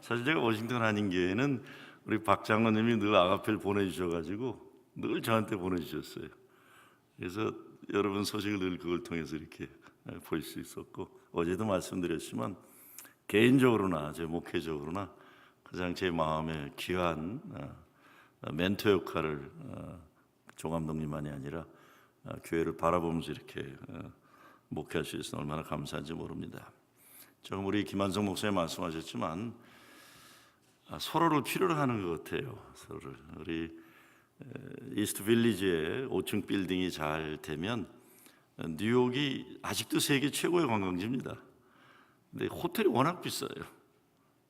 사실 제가 워싱턴 한인교회는 우리 박 장로님이 늘 아가페를 보내주셔가지고 늘 저한테 보내주셨어요. 그래서 여러분 소식을 늘 그걸 통해서 이렇게 볼 수 있었고, 어제도 말씀드렸지만 개인적으로나 제 목회적으로나 가장 제 마음에 귀한 멘토 역할을 조 감독님만이 아니라 교회를 바라보면서 이렇게 목회할 수 있어서 얼마나 감사한지 모릅니다. 조금 우리 김한성 목사님 말씀하셨지만 서로를 필요로 하는 것 같아요. 서로를. 우리 이스트 빌리지의 5층 빌딩이 잘 되면 뉴욕이 아직도 세계 최고의 관광지입니다. 근데 호텔이 워낙 비싸요.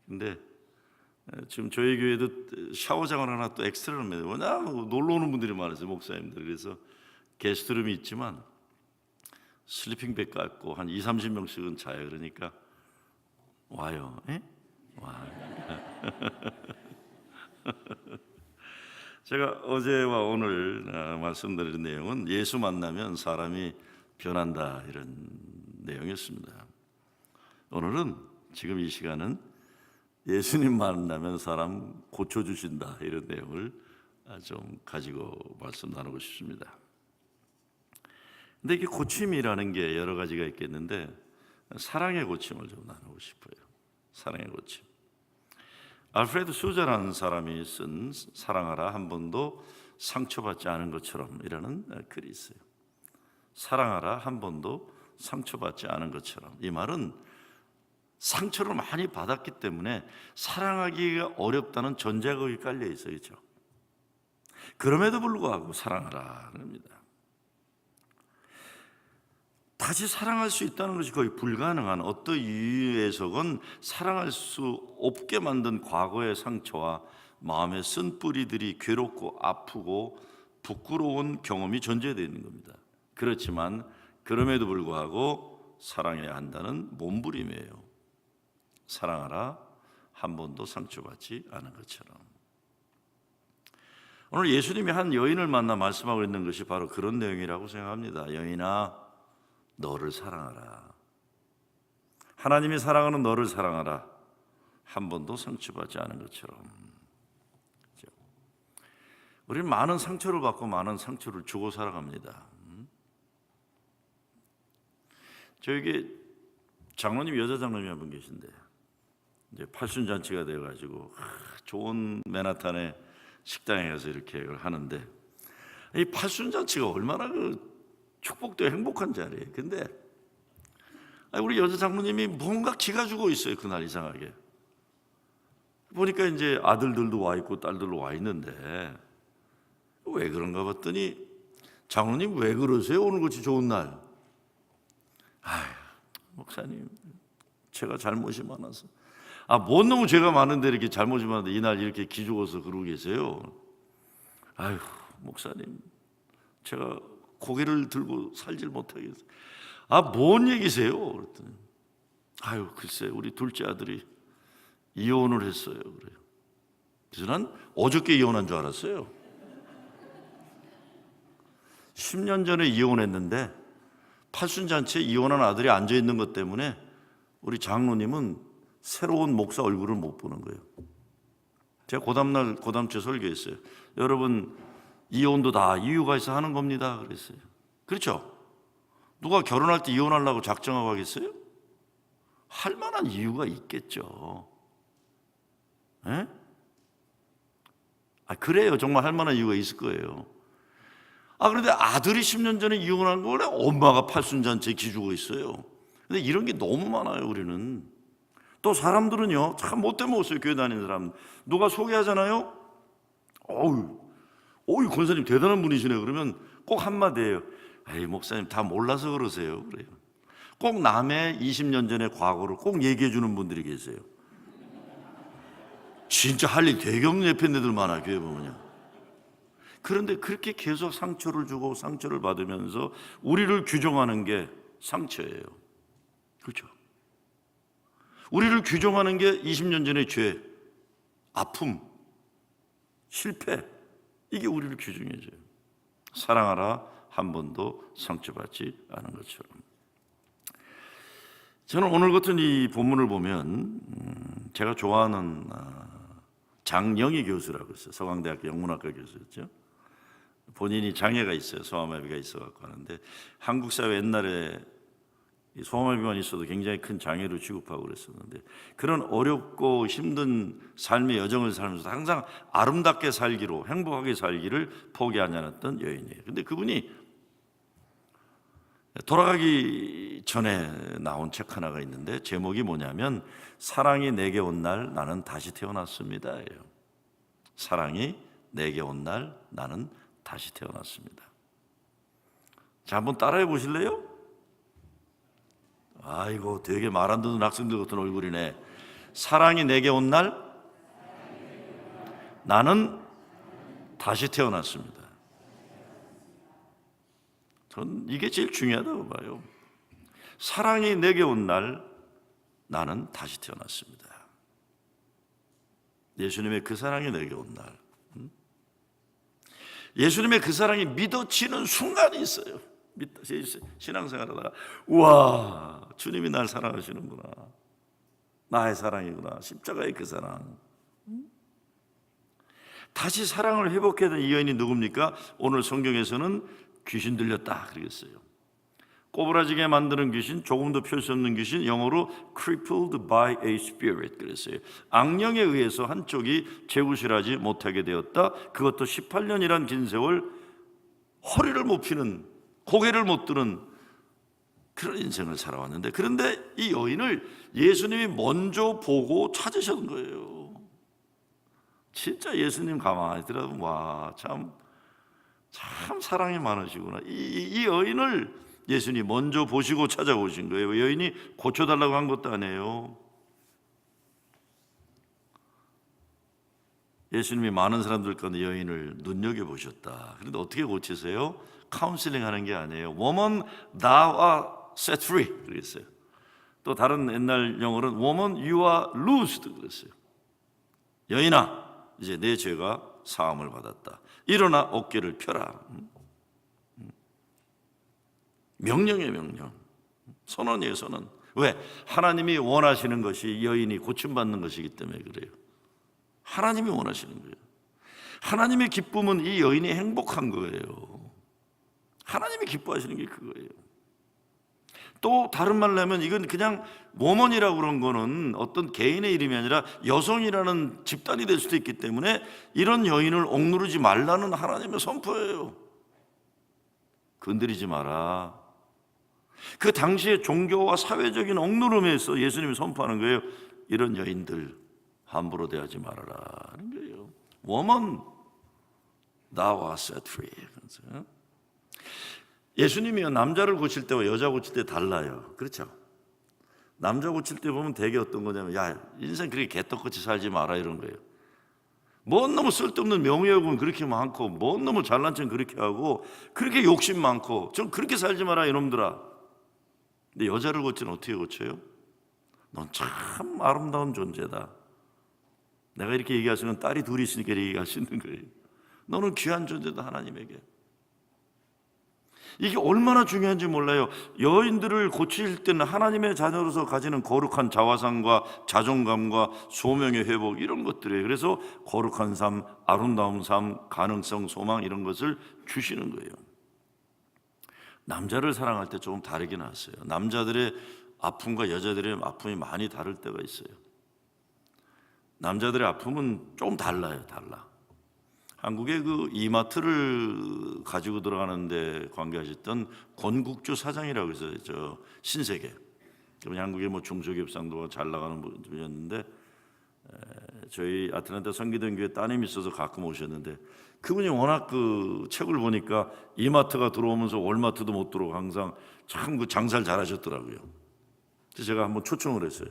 근데 지금 저희 교회도 샤워장을 하나 또 엑스트라로 매요. 워낙 놀러 오는 분들이 많으세요, 목사님들. 그래서 게스트룸이 있지만 슬리핑백 깔고 한 20-30명씩은 자요. 그러니까 와요. 에? 와요. 제가 어제와 오늘 말씀드린 내용은 예수 만나면 사람이 변한다, 이런 내용이었습니다. 오늘은 지금 이 시간은 예수님 만나면 사람 고쳐주신다, 이런 내용을 좀 가지고 말씀 나누고 싶습니다. 근데 이게 고침이라는 게 여러 가지가 있겠는데 사랑의 고침을 좀 나누고 싶어요. 사랑의 고침. 알프레드 수자라는 사람이 쓴 사랑하라 한 번도 상처받지 않은 것처럼 이라는 글이 있어요. 사랑하라 한 번도 상처받지 않은 것처럼. 이 말은 상처를 많이 받았기 때문에 사랑하기가 어렵다는 전제가 거기 깔려 있어요. 그렇죠? 그럼에도 불구하고 사랑하라 그럽니다. 다시 사랑할 수 있다는 것이 거의 불가능한, 어떤 이유에서건 사랑할 수 없게 만든 과거의 상처와 마음의 쓴뿌리들이 괴롭고 아프고 부끄러운 경험이 전제되어 있는 겁니다. 그렇지만 그럼에도 불구하고 사랑해야 한다는 몸부림이에요. 사랑하라 한 번도 상처받지 않은 것처럼. 오늘 예수님이 한 여인을 만나 말씀하고 있는 것이 바로 그런 내용이라고 생각합니다. 여인아, 너를 사랑하라. 하나님이 사랑하는 너를 사랑하라. 한 번도 상처받지 않은 것처럼. 우리는 많은 상처를 받고 많은 상처를 주고 살아갑니다. 저에게 장로님, 여자 장로님이 한 분 계신데 이제 팔순잔치가 되어가지고 좋은 맨하탄의 식당에 가서 이렇게 하는데, 이 팔순잔치가 얼마나 축복되고 행복한 자리예요. 근데 우리 여자 장로님이 뭔가 기가 죽어 있어요. 그날 이상하게 보니까 이제 아들들도 와 있고 딸들도 와 있는데 왜 그런가 봤더니, 장로님 왜 그러세요? 오늘같이 좋은 날. 목사님, 제가 잘못이 많아서. 뭔 놈의 죄가 많은데 이렇게 잘못이 많은데 이날 이렇게 기죽어서 그러고 계세요? 아유, 목사님, 제가 고개를 들고 살질 못하겠어요. 뭔 얘기세요? 그랬더니 글쎄 우리 둘째 아들이 이혼을 했어요. 그래요. 그래서 난 어저께 이혼한 줄 알았어요. 10년 전에 이혼했는데 팔순잔치에 이혼한 아들이 앉아있는 것 때문에 우리 장로님은 새로운 목사 얼굴을 못 보는 거예요. 제가 그 다음날 고담체 설교했어요. 여러분, 이혼도 다 이유가 있어 하는 겁니다. 그랬어요. 그렇죠? 누가 결혼할 때 이혼하려고 작정하고 하겠어요? 할 만한 이유가 있겠죠. 에? 그래요. 정말 할 만한 이유가 있을 거예요. 그런데 아들이 10년 전에 이혼한 거래 엄마가 팔순잔치에 기죽어 있어요. 근데 이런 게 너무 많아요, 우리는. 또 사람들은요, 참 못돼 먹었어요. 교회 다니는 사람. 누가 소개하잖아요. 어우, 권사님 대단한 분이시네요. 그러면 꼭 한마디예요. 목사님 다 몰라서 그러세요. 그래요. 꼭 남의 20년 전의 과거를 꼭 얘기해 주는 분들이 계세요. 진짜 할 일 되게 없는 예편네들 많아, 교회 보면요. 그런데 그렇게 계속 상처를 주고 상처를 받으면서 우리를 규정하는 게 상처예요. 그렇죠? 우리를 규정하는 게 20년 전의 죄, 아픔, 실패, 이게 우리를 규정해줘요. 사랑하라 한 번도 상처받지 않은 것처럼. 저는 오늘 같은 이 본문을 보면 제가 좋아하는 장영희 교수라고 있어요. 서강대학교 영문학과 교수였죠. 본인이 장애가 있어요. 소아마비가 있어갖고 하는데 한국 사회 옛날에 소아마비만 있어도 굉장히 큰 장애로 취급하고 그랬었는데 그런 어렵고 힘든 삶의 여정을 살면서 항상 아름답게 살기로 행복하게 살기를 포기하지 않았던 여인이에요. 근데 그분이 돌아가기 전에 나온 책 하나가 있는데 제목이 뭐냐면 사랑이 내게 온 날 나는 다시 태어났습니다예요. 사랑이 내게 온 날 나는 다시 태어났습니다. 자, 한번 따라해 보실래요? 아이고, 되게 말 안 듣는 학생들 같은 얼굴이네. 사랑이 내게 온 날 나는 다시 태어났습니다. 전 이게 제일 중요하다고 봐요. 사랑이 내게 온 날 나는 다시 태어났습니다. 예수님의 그 사랑이 내게 온 날, 예수님의 그 사랑이 믿어지는 순간이 있어요. 신앙생활하다가 우와, 주님이 날 사랑하시는구나, 나의 사랑이구나, 십자가의 그 사랑. 다시 사랑을 회복해야 되는 이 여인이 누굽니까? 오늘 성경에서는 귀신 들렸다 그러겠어요. 꼬부라지게 만드는 귀신, 조금도 펼 수 없는 귀신, 영어로 crippled by a spirit 그랬어요. 악령에 의해서 한쪽이 제구실하지 못하게 되었다. 그것도 18년이란 긴 세월 허리를 못 펴는, 고개를 못 드는 그런 인생을 살아왔는데, 그런데 이 여인을 예수님이 먼저 보고 찾으셨던 거예요. 진짜 예수님 가만히 들어보면 와, 참 사랑이 많으시구나. 이 여인을 예수님이 먼저 보시고 찾아오신 거예요. 여인이 고쳐달라고 한 것도 아니에요. 예수님이 많은 사람들 가운데 여인을 눈여겨보셨다. 그런데 어떻게 고치세요? 카운슬링 하는 게 아니에요. Woman, thou art set free 그랬어요. 또 다른 옛날 영어로는 Woman, you are loosed 그랬어요. 여인아, 이제 내 죄가 사함을 받았다. 일어나 어깨를 펴라. 명령이에요, 명령. 선언이에요, 선언. 왜? 하나님이 원하시는 것이 여인이 고침받는 것이기 때문에 그래요. 하나님이 원하시는 거예요. 하나님의 기쁨은 이 여인이 행복한 거예요. 하나님이 기뻐하시는 게 그거예요. 또 다른 말로 하면 이건 그냥 워먼이라고 그런 거는 어떤 개인의 이름이 아니라 여성이라는 집단이 될 수도 있기 때문에 이런 여인을 억누르지 말라는 하나님의 선포예요. 건드리지 마라. 그 당시의 종교와 사회적인 억누름에서 예수님이 선포하는 거예요. 이런 여인들 함부로 대하지 말아라 하는 거예요. Woman, thou art set free. 예수님이요, 남자를 고칠 때와 여자 고칠 때 달라요. 그렇죠? 남자 고칠 때 보면 되게 어떤 거냐면, 야, 인생 그렇게 개떡같이 살지 마라 이런 거예요. 뭔 놈의 쓸데없는 명예욕은 그렇게 많고, 뭔 놈의 잘난 척 그렇게 하고, 그렇게 욕심 많고, 좀 그렇게 살지 마라 이놈들아. 근데 여자를 고치는 어떻게 고쳐요? 넌 참 아름다운 존재다. 내가 이렇게 얘기할 수 있는 딸이 둘이 있으니까 이렇게 얘기할 수 있는 거예요. 너는 귀한 존재다, 하나님에게. 이게 얼마나 중요한지 몰라요. 여인들을 고칠 때는 하나님의 자녀로서 가지는 거룩한 자화상과 자존감과 소명의 회복 이런 것들이에요. 그래서 거룩한 삶, 아름다운 삶, 가능성, 소망 이런 것을 주시는 거예요. 남자를 사랑할 때 조금 다르긴 하세요. 남자들의 아픔과 여자들의 아픔이 많이 다를 때가 있어요. 남자들의 아픔은 조금 달라요. 달라. 한국의 그 이마트를 가지고 들어가는데 관계하셨던 권국주 사장이라고 해서 저 신세계, 한국의 뭐 중소기업상도 잘 나가는 분이었는데, 저희 아틀란타 성기동 교회 따님이 있어서 가끔 오셨는데, 그분이 워낙 그 책을 보니까 이마트가 들어오면서 월마트도 못 들어오고 항상 참 그 장사를 잘하셨더라고요. 그래서 제가 한번 초청을 했어요.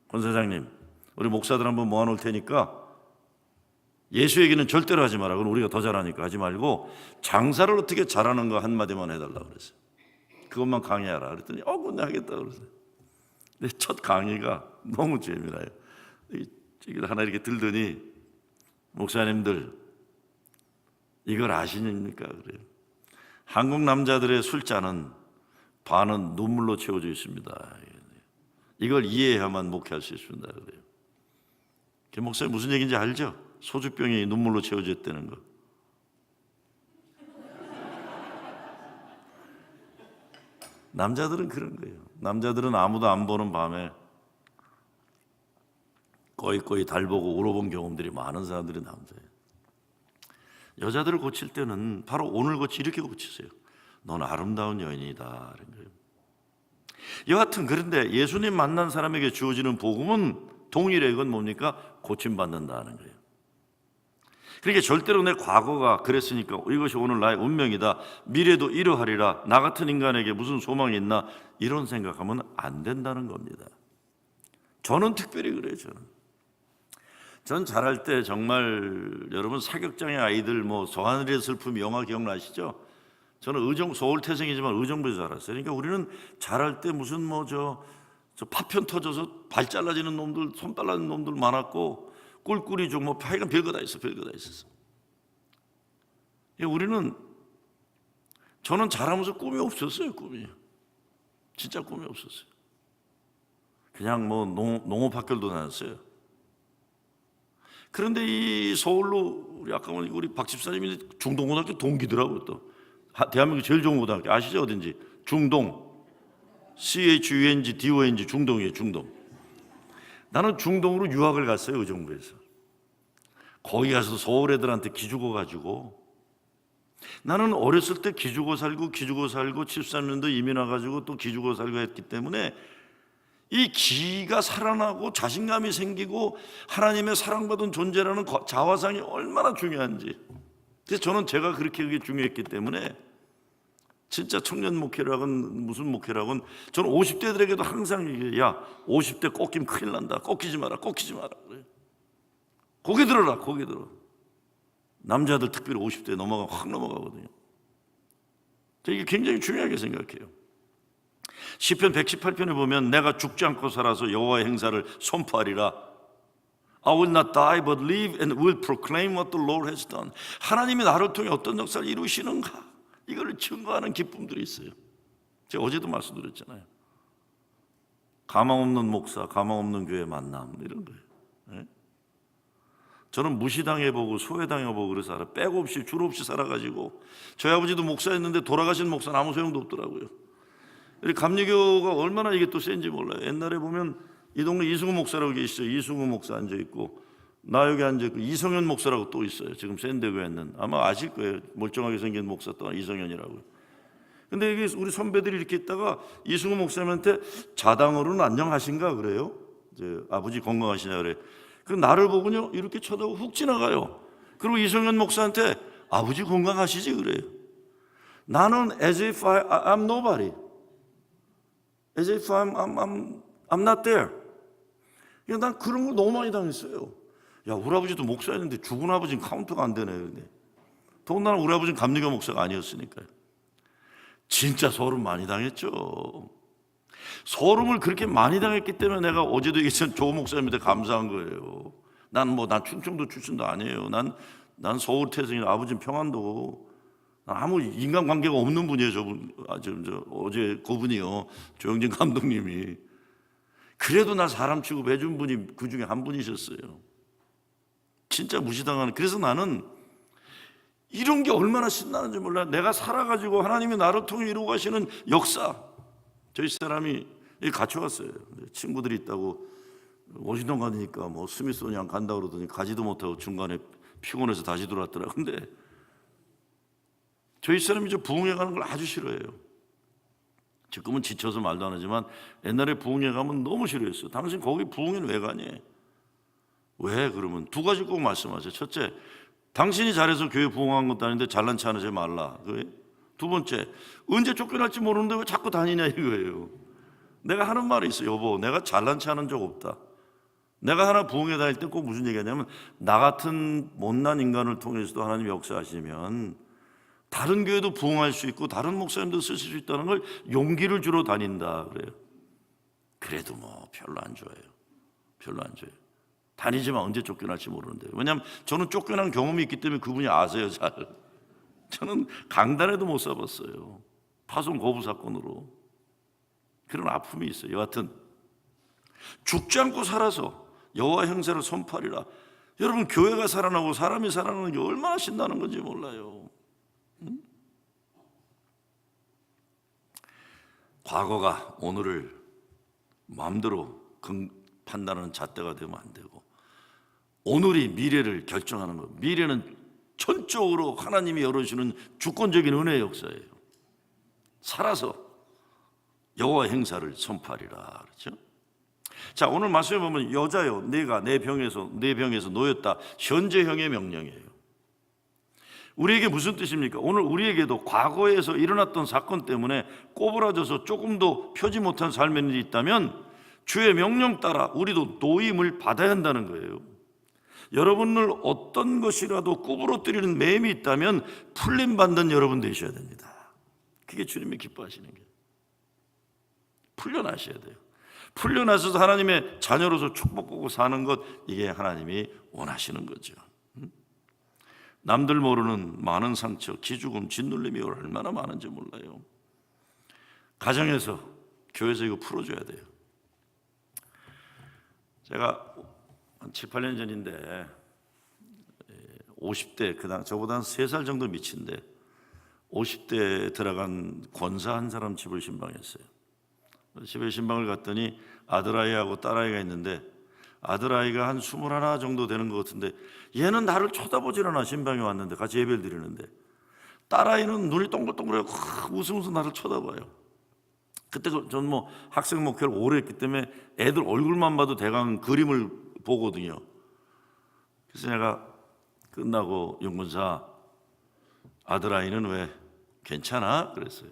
권 사장님, 우리 목사들 한번 모아놓을 테니까 예수 얘기는 절대로 하지 마라. 그럼 우리가 더 잘하니까 하지 말고 장사를 어떻게 잘하는가 한마디만 해달라고 그랬어요. 그것만 강의하라. 그랬더니 근데 하겠다고 그랬어요. 근데 첫 강의가 너무 재미나요. 이걸 하나 이렇게 들더니, 목사님들 이걸 아시니까 그래요. 한국 남자들의 술잔은 반은 눈물로 채워져 있습니다. 이걸 이해해야만 목회할 수 있습니다. 그래요. 김 목사님 무슨 얘기인지 알죠? 소주병이 눈물로 채워졌다는 거. 남자들은 그런 거예요. 남자들은 아무도 안 보는 밤에 꺼이꺼이 달 보고 울어본 경험들이 많은 사람들이 남자예요. 여자들을 고칠 때는 바로 오늘 고치 이렇게 고치세요. 넌 아름다운 여인이다. 이런 거예요. 여하튼 그런데 예수님 만난 사람에게 주어지는 복음은 동일해. 이건 뭡니까? 고침받는다는 거예요. 그러니까 절대로 내 과거가 그랬으니까 이것이 오늘 나의 운명이다, 미래도 이러하리라, 나 같은 인간에게 무슨 소망이 있나, 이런 생각하면 안 된다는 겁니다. 저는 특별히 그래요. 전 자랄 때 정말 여러분 사격장의 아이들 뭐 저하늘의 슬픔 영화 기억나시죠? 저는 서울 태생이지만 의정부에서 자랐어요. 그러니까 우리는 자랄 때 무슨 저 파편 터져서 발 잘라지는 놈들, 손 잘라지는 놈들 많았고, 꿀꿀이 중 뭐 하여간 별거 다 있어, 별거 다 있었어. 저는 자라면서 꿈이 없었어요. 꿈이 진짜 꿈이 없었어요. 그냥 뭐 농업학교도 다녔어요. 그런데 이 서울로 우리 박 집사님이 중동고등학교 동기더라고요. 또 대한민국 제일 좋은 고등학교 아시죠? 어딘지? 중동, CHUNG 중동이에요. 중동. 나는 중동으로 유학을 갔어요. 의정부에서. 거기 가서 서울 애들한테 기죽어 가지고, 나는 어렸을 때 기죽어 살고 73년도 이민 와가지고 또 기죽어 살고 했기 때문에 이 기가 살아나고 자신감이 생기고 하나님의 사랑받은 존재라는 자화상이 얼마나 중요한지. 그래서 저는 제가 그렇게 그게 중요했기 때문에 진짜 청년 목회라건 무슨 목회라건 저는 50대들에게도 항상 얘기해요. 야, 50대 꺾이면 큰일 난다. 꺾이지 마라. 그래. 고개 들어라. 남자들 특별히 50대 확 넘어가거든요. 이게 굉장히 중요하게 생각해요. 시편 118편에 보면 내가 죽지 않고 살아서 여호와의 행사를 선포하리라. I will not die but live and will proclaim what the Lord has done. 하나님이 나를 통해 어떤 역사를 이루시는가, 이걸 증거하는 기쁨들이 있어요. 제가 어제도 말씀드렸잖아요. 가망 없는 목사, 가망 없는 교회 만남, 이런 거예요. 네? 저는 무시당해보고 소외당해보고 그래서 알아. 빼고 없이 줄 없이 살아가지고, 저희 아버지도 목사였는데 돌아가신 목사는 아무 소용도 없더라고요. 감리교가 얼마나 이게 또 센지 몰라요. 옛날에 보면 이 동네 이승우 목사라고 계시죠. 이승우 목사 앉아있고, 나 여기 앉아있고, 이성현 목사라고 또 있어요. 지금 샌디에고에 있는. 아마 아실 거예요. 멀쩡하게 생긴 목사 또 이성현이라고요. 근데 이게 우리 선배들이 이렇게 있다가 이승우 목사님한테 자당으로는 안녕하신가 그래요. 이제 아버지 건강하시냐 그래. 그 나를 보고요 이렇게 쳐다보고 훅 지나가요. 그리고 이성현 목사한테 아버지 건강하시지 그래요. 나는 as if I'm nobody, as if I'm not there. 난 그런 걸 너무 많이 당했어요. 야, 우리 아버지도 목사였는데 죽은 아버지는 카운트가 안 되네. 근데 더군다나 우리 아버지는 감리교 목사가 아니었으니까요. 진짜 소름 많이 당했죠. 소름을 그렇게 많이 당했기 때문에 내가 어제도 얘기했지만 조 목사님한테 감사한 거예요. 난 충청도 출신도 아니에요. 난 서울 태생이라 아버지는 평안도. 아무 인간관계가 없는 분이에요. 어제 그분이요. 조영진 감독님이. 그래도 나 사람 취급해준 분이 그 중에 한 분이셨어요. 진짜 무시당하는. 그래서 나는 이런 게 얼마나 신나는지 몰라요. 내가 살아가지고 하나님이 나를 통해 이루고 가시는 역사. 저희 사람이 같이 왔어요. 친구들이 있다고 워싱턴 가니까 뭐 스미소니안 간다 그러더니 가지도 못하고 중간에 피곤해서 다시 들어왔더라. 근데 저희 사람이 부흥회 가는 걸 아주 싫어해요. 지금은 지쳐서 말도 안 하지만 옛날에 부흥회 가면 너무 싫어했어요. 당신 거기 부흥회는 왜 가니? 왜? 그러면 두 가지 꼭 말씀하세요. 첫째, 당신이 잘해서 교회 부흥한 것도 아닌데 잘난 체 하지 말라. 두 번째, 언제 쫓겨날지 모르는데 왜 자꾸 다니냐 이거예요. 내가 하는 말이 있어요. 여보, 내가 잘난 체 하는 적 없다. 내가 하나 부흥회 다닐 때 꼭 무슨 얘기하냐면 나 같은 못난 인간을 통해서도 하나님이 역사하시면 다른 교회도 부흥할 수 있고 다른 목사님도 쓰실 수 있다는 걸 용기를 주러 다닌다 그래요. 그래도 뭐 별로 안 좋아해요. 다니지만 언제 쫓겨날지 모르는데. 왜냐하면 저는 쫓겨난 경험이 있기 때문에 그분이 아세요. 잘. 저는 강단에도 못 서봤어요. 파손 거부 사건으로. 그런 아픔이 있어요. 여하튼 죽지 않고 살아서 여호와 행사를 선포하리라. 여러분, 교회가 살아나고 사람이 살아나는 게 얼마나 신나는 건지 몰라요. 과거가 오늘을 마음대로 판단하는 잣대가 되면 안 되고, 오늘이 미래를 결정하는 것. 미래는 전적으로 하나님이 열어주는 주권적인 은혜의 역사예요. 살아서 여호와 행사를 선포하리라 그렇죠? 자, 오늘 말씀에 보면 여자여 내가 내 병에서 놓였다. 현재형의 명령이에요. 우리에게 무슨 뜻입니까? 오늘 우리에게도 과거에서 일어났던 사건 때문에 꼬부라져서 조금도 펴지 못한 삶의 일이 있다면 주의 명령 따라 우리도 노임을 받아야 한다는 거예요. 여러분을 어떤 것이라도 구부러뜨리는 매임이 있다면 풀림받는 여러분 되셔야 됩니다. 그게 주님이 기뻐하시는 게. 풀려나셔야 돼요. 풀려나셔서 하나님의 자녀로서 축복받고 사는 것, 이게 하나님이 원하시는 거죠. 남들 모르는 많은 상처, 기죽음, 짓눌림이 얼마나 많은지 몰라요. 가정에서, 교회에서 이거 풀어줘야 돼요. 제가 한 7, 8년 전인데 50대, 저보다 한 3살 정도 미친데 50대에 들어간 권사 한 사람 집을 신방했어요. 집에 신방을 갔더니 아들아이하고 딸아이가 있는데 아들아이가 한 21 정도 되는 것 같은데 얘는 나를 쳐다보질 않아. 신방에 왔는데 같이 예배를 드리는데 딸아이는 눈이 동글동글하고 웃으면서 나를 쳐다봐요. 그때 전 학생 목회를 오래 했기 때문에 애들 얼굴만 봐도 대강 그림을 보거든요. 그래서 내가 끝나고 윤군사 아들아이는 왜 괜찮아? 그랬어요.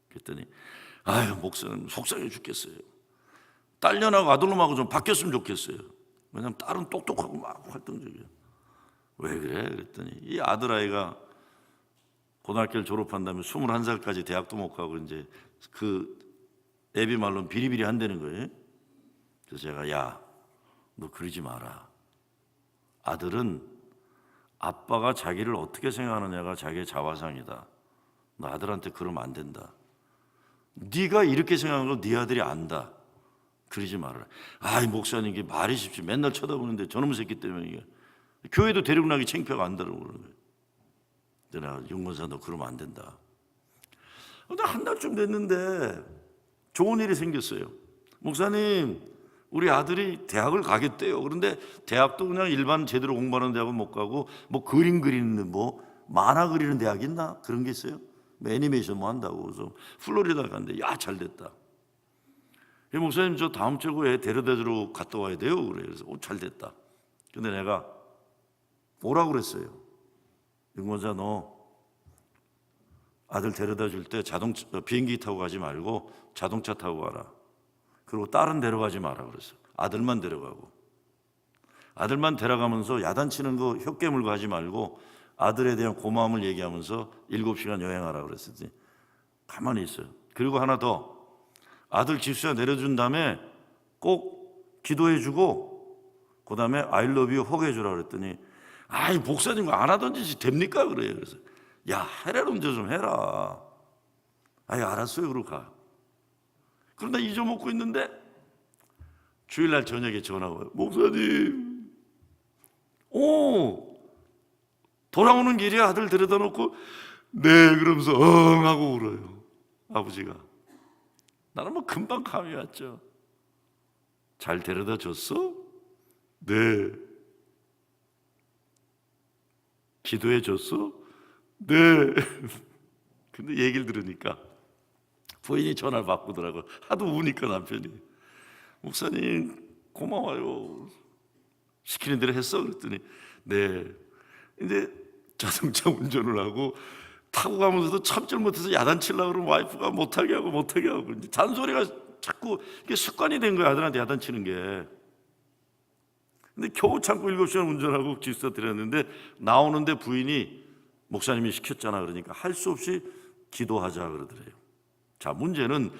그랬더니 아유 목사님 속상해 죽겠어요. 딸년하고 아들놈하고 좀 바뀌었으면 좋겠어요. 왜냐하면 딸은 똑똑하고 막 활동적이에요. 왜 그래? 그랬더니 이 아들아이가 고등학교를 졸업한 다음에 21살까지 대학도 못 가고 이제 그 애비 말로는 비리비리 한다는 거예요. 그래서 제가 야, 너 그러지 마라. 아들은 아빠가 자기를 어떻게 생각하느냐가 자기의 자화상이다. 너 아들한테 그러면 안 된다. 네가 이렇게 생각하는 걸 네 아들이 안다. 그러지 말아라. 아이 목사님 이게 말이 쉽지. 맨날 쳐다보는데 저놈 새끼 때문에 이게 교회도 데리고 나기 창피하고 안다고 그러는 거예요. 근데 내가 윤건사 너 그러면 안 된다. 근데 한 달쯤 됐는데 좋은 일이 생겼어요. 목사님 우리 아들이 대학을 가겠대요. 그런데 대학도 그냥 일반 제대로 공부하는 대학은 못 가고 그림 그리는 만화 그리는 대학 있나? 그런 게 있어요. 애니메이션 한다고. 그래서 플로리다 갔는데 야 잘 됐다. 목사님 저 다음 주에 애 데려다주러 갔다 와야 돼요. 그래. 그래서 잘 됐다. 근데 내가 뭐라고 그랬어요? 윤건사 너 아들 데려다 줄 때 비행기 타고 가지 말고 자동차 타고 가라. 그리고 딸은 데려가지 마라 그랬어. 아들만 데려가고. 아들만 데려가면서 야단치는 거 혓 깨물고 하지 말고 아들에 대한 고마움을 얘기하면서 7시간 여행하라 그랬더니 가만히 있어요. 그리고 하나 더. 아들 집수야 내려준 다음에 꼭 기도해주고 그 다음에 I love you 허그해주라 그랬더니 아이 목사님 안 하던 짓이 됩니까? 그래요. 그래서 야 해라름 좀 해라. 아이 알았어요. 그러고 가. 그런데 잊어먹고 있는데 주일날 저녁에 전화가 와요. 목사님 돌아오는 길에 아들 데려다 놓고 네 그러면서 엉 하고 울어요. 아버지가. 나는 금방 감이 왔죠. 잘 데려다 줬어? 네. 기도해 줬어? 네. 근데 얘기를 들으니까 부인이 전화를 바꾸더라고요. 하도 우니까 남편이. 목사님 고마워요. 시키는 대로 했어? 그랬더니 네. 이제 자동차 운전을 하고 타고 가면서도 참질 못해서 야단치려고 그러면 와이프가 못하게 하고 이제 잔소리가 자꾸 이게 습관이 된 거야. 아들한테 야단치는 게. 근데 겨우 참고 7시간 운전하고 집사 드렸는데 나오는데 부인이 목사님이 시켰잖아 그러니까 할 수 없이 기도하자 그러더래요. 자, 문제는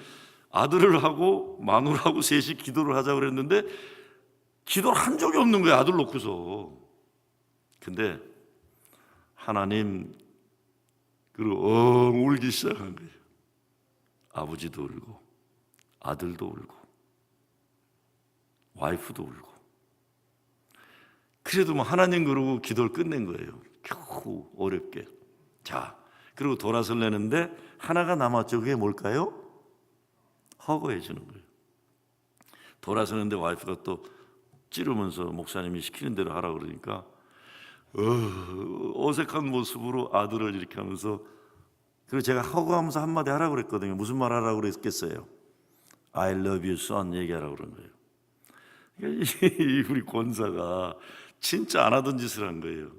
아들을 하고 마누라하고 셋이 기도를 하자 그랬는데 기도를 한 적이 없는 거야. 아들 놓고서. 근데 하나님 그리고 울기 시작한 거예요. 아버지도 울고 아들도 울고 와이프도 울고. 그래도 뭐 하나님 그러고 기도를 끝낸 거예요. 겨우 어렵게. 자, 그리고 돌아설려는데 하나가 남았죠. 그게 뭘까요? 허거해 주는 거예요. 돌아서는데 와이프가 또 찌르면서 목사님이 시키는 대로 하라고 그러니까 어색한 모습으로 아들을 이렇게 하면서, 그리고 제가 허거하면서 한마디 하라고 그랬거든요. 무슨 말 하라고 그랬겠어요? I love you son 얘기하라고 그런 거예요. 그러니까 우리 권사가 진짜 안 하던 짓을 한 거예요.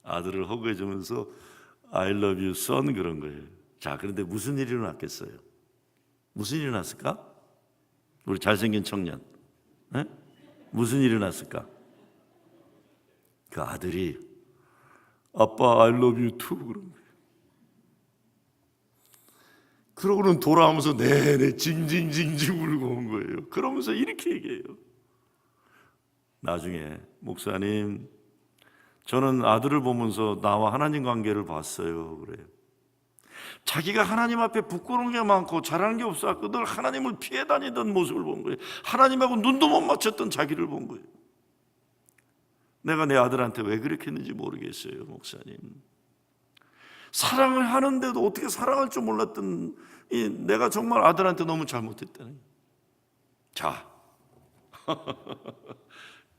아들을 허거해 주면서 I love you son 그런 거예요. 자, 그런데 무슨 일이 일어났겠어요? 무슨 일이 일어났을까? 우리 잘생긴 청년, 네? 무슨 일이 일어났을까? 그 아들이 아빠 I love you too 그런 거예요. 그러고는 돌아오면서 내내 징징징징 울고 온 거예요. 그러면서 이렇게 얘기해요. 나중에 목사님, 저는 아들을 보면서 나와 하나님 관계를 봤어요. 그래요. 자기가 하나님 앞에 부끄러운 게 많고 잘하는 게 없어서 늘 하나님을 피해 다니던 모습을 본 거예요. 하나님하고 눈도 못 맞췄던 자기를 본 거예요. 내가 내 아들한테 왜 그렇게 했는지 모르겠어요, 목사님. 사랑을 하는데도 어떻게 사랑할 줄 몰랐던 내가 정말 아들한테 너무 잘못했다는 거예요. 자,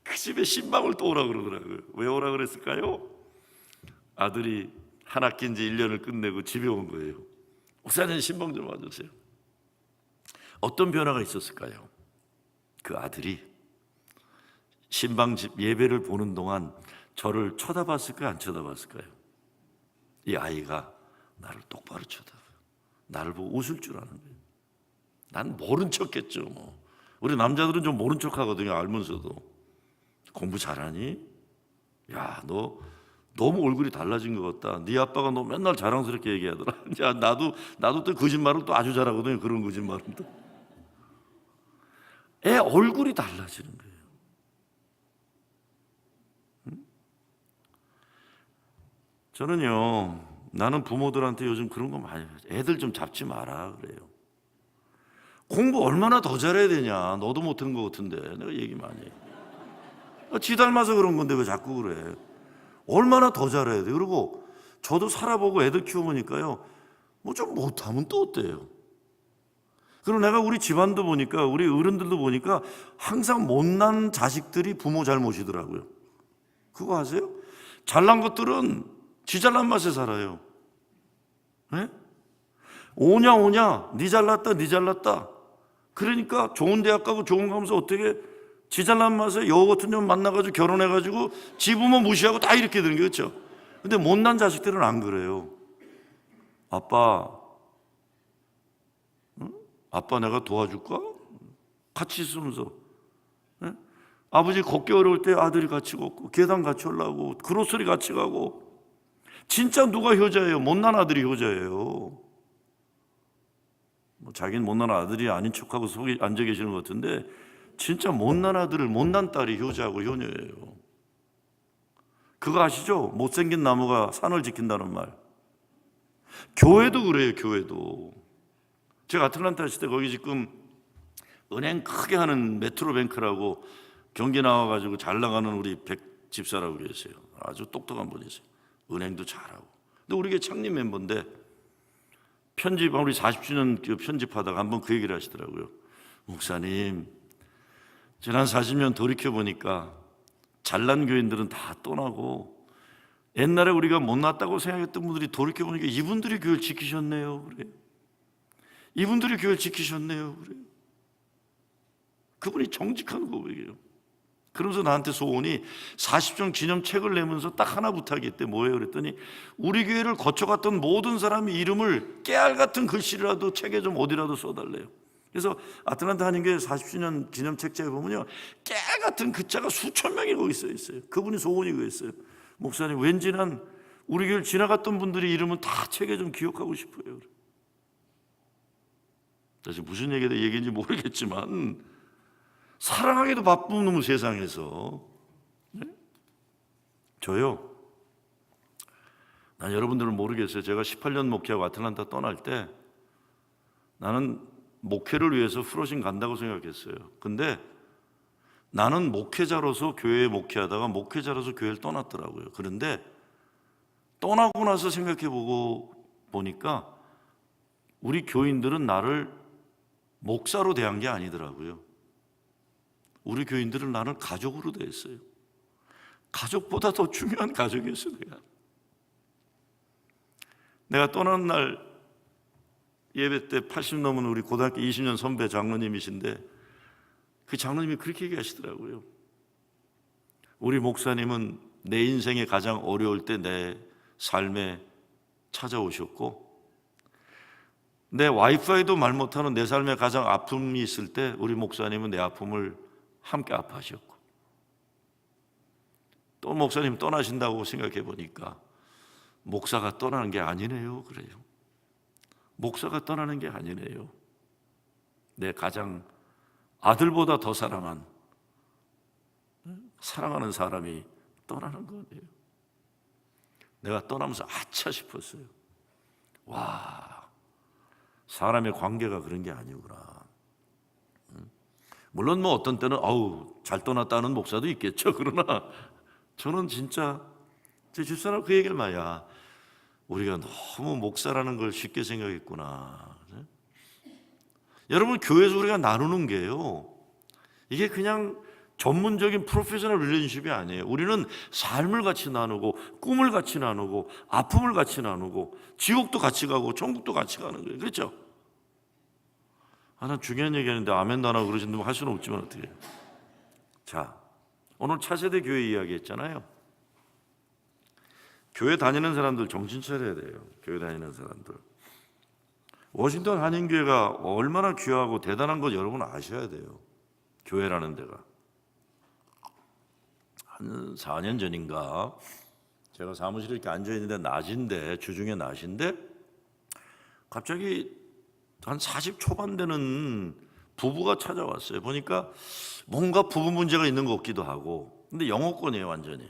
그 집에 신방을 또 오라 그러더라고요. 왜 오라 그랬을까요? 아들이 한 학기 이제 1년을 끝내고 집에 온 거예요. 목사님 신방 좀 와주세요. 어떤 변화가 있었을까요? 그 아들이 신방집 예배를 보는 동안 저를 쳐다봤을까요? 안 쳐다봤을까요? 이 아이가 나를 똑바로 쳐다봐요. 나를 보고 웃을 줄 아는 거예요. 난 모른 척했죠. 뭐. 우리 남자들은 좀 모른 척 하거든요. 알면서도. 공부 잘하니? 야, 너 너무 얼굴이 달라진 것 같다. 네 아빠가 너 맨날 자랑스럽게 얘기하더라. 야, 나도 또 거짓말을 또 아주 잘하거든요. 그런 거짓말은 또. 애 얼굴이 달라지는 거예요. 저는요, 나는 부모들한테 요즘 그런 거 많이 해요. 애들 좀 잡지 마라 그래요. 공부 얼마나 더 잘해야 되냐. 너도 못한 것 같은데. 내가 얘기 많이 해요. 지 닮아서 그런 건데 왜 자꾸 그래. 얼마나 더 잘해야 돼. 그리고 저도 살아보고 애들 키워보니까요, 뭐 좀 못하면 또 어때요. 그리고 내가 우리 집안도 보니까, 우리 어른들도 보니까 항상 못난 자식들이 부모 잘 모시더라고요. 그거 아세요? 잘난 것들은 지 잘난 맛에 살아요. 네? 오냐 니 잘났다 니 잘났다. 그러니까 좋은 대학 가고 좋은 거 하면서 어떻게 지 잘난 맛에 여우 같은 년 만나가지고 결혼해가지고 지 부모 무시하고 다 이렇게 되는 게 그렇죠. 근데 못난 자식들은 안 그래요. 아빠, 응? 아빠 내가 도와줄까? 같이 있으면서. 네? 아버지 걷기 어려울 때 아들이 같이 걷고 계단 같이 올라가고 그로서리 같이 가고. 진짜 누가 효자예요? 못난 아들이 효자예요. 뭐 자기는 못난 아들이 아닌 척하고 속에 앉아 계시는 것 같은데 진짜 못난 아들을 못난 딸이 효자고 효녀예요. 그거 아시죠? 못생긴 나무가 산을 지킨다는 말. 교회도 그래요. 교회도. 제가 아틀란타 있을 때 거기 지금 은행 크게 하는 메트로뱅크라고 경기 나와가지고 잘 나가는 우리 백 집사라고 계세요. 아주 똑똑한 분이세요. 은행도 잘하고. 근데 우리 게 창립 멤버인데 편집, 우리 40주년 편집하다가 한번 그 얘기를 하시더라고요. 목사님, 지난 40년 돌이켜보니까 잘난 교인들은 다 떠나고 옛날에 우리가 못났다고 생각했던 분들이 돌이켜보니까 이분들이 교회를 지키셨네요. 그래. 이분들이 교회를 지키셨네요. 그래. 그분이 정직한 고백이에요. 그러면서 나한테 소원이 40년 기념책을 내면서 딱 하나 부탁했대. 뭐예요? 그랬더니 우리 교회를 거쳐갔던 모든 사람의 이름을 깨알 같은 글씨라도 책에 좀 어디라도 써달래요. 그래서 아틀란타 한인교회 40주년 기념책자에 보면요, 깨알 같은 글자가 수천 명이 거기 써 있어요. 그분이 소원이 그랬어요. 목사님, 왠지 난 우리 교회를 지나갔던 분들의 이름은 다 책에 좀 기억하고 싶어요. 다시 무슨 얘기인지 모르겠지만 사랑하기도 바쁜 놈의 세상에서, 네? 저요, 난 여러분들은 모르겠어요. 제가 18년 목회하고 아틀란타 떠날 때 나는 목회를 위해서 프로신 간다고 생각했어요. 근데 나는 목회자로서 교회에 목회하다가 목회자로서 교회를 떠났더라고요. 그런데 떠나고 나서 생각해보고 보니까 우리 교인들은 나를 목사로 대한 게 아니더라고요. 우리 교인들은 나를 가족으로 대했어요. 가족보다 더 중요한 가족이었어요. 내가 떠나는 날 예배 때 80 넘은 우리 고등학교 20년 선배 장로님이신데 그 장로님이 그렇게 얘기하시더라고요. 우리 목사님은 내 인생에 가장 어려울 때 내 삶에 찾아오셨고 내 와이프와도 말 못하는 내 삶에 가장 아픔이 있을 때 우리 목사님은 내 아픔을 함께 아파하셨고 또 목사님 떠나신다고 생각해 보니까 목사가 떠나는 게 아니네요. 그래요. 목사가 떠나는 게 아니네요. 내 가장 아들보다 더 사랑하는 사람이 떠나는 거예요. 내가 떠나면서 아차 싶었어요. 와, 사람의 관계가 그런 게 아니구나. 물론 뭐 어떤 때는 잘 떠났다는 목사도 있겠죠. 그러나 저는 진짜 제 집사람 그 얘기를 말이야. 우리가 너무 목사라는 걸 쉽게 생각했구나. 여러분, 교회에서 우리가 나누는 게요, 이게 그냥 전문적인 프로페셔널 릴레이션십이 아니에요. 우리는 삶을 같이 나누고 꿈을 같이 나누고 아픔을 같이 나누고 지옥도 같이 가고 천국도 같이 가는 거예요. 그렇죠? 난 중요한 얘기하는데 아멘도 안 하고 그러시는 분 할 수는 없지만 어떻게 해요? 자, 오늘 차세대 교회 이야기 했잖아요. 교회 다니는 사람들 정신 차려야 돼요. 교회 다니는 사람들. 워싱턴 한인교회가 얼마나 귀하고 대단한 걸 여러분 아셔야 돼요. 교회라는 데가. 한 4년 전인가 제가 사무실에 이렇게 앉아있는데 낮인데, 주중에 낮인데 갑자기 한 40 초반 되는 부부가 찾아왔어요. 보니까 뭔가 부부 문제가 있는 것 같기도 하고, 근데 영어권이에요 완전히.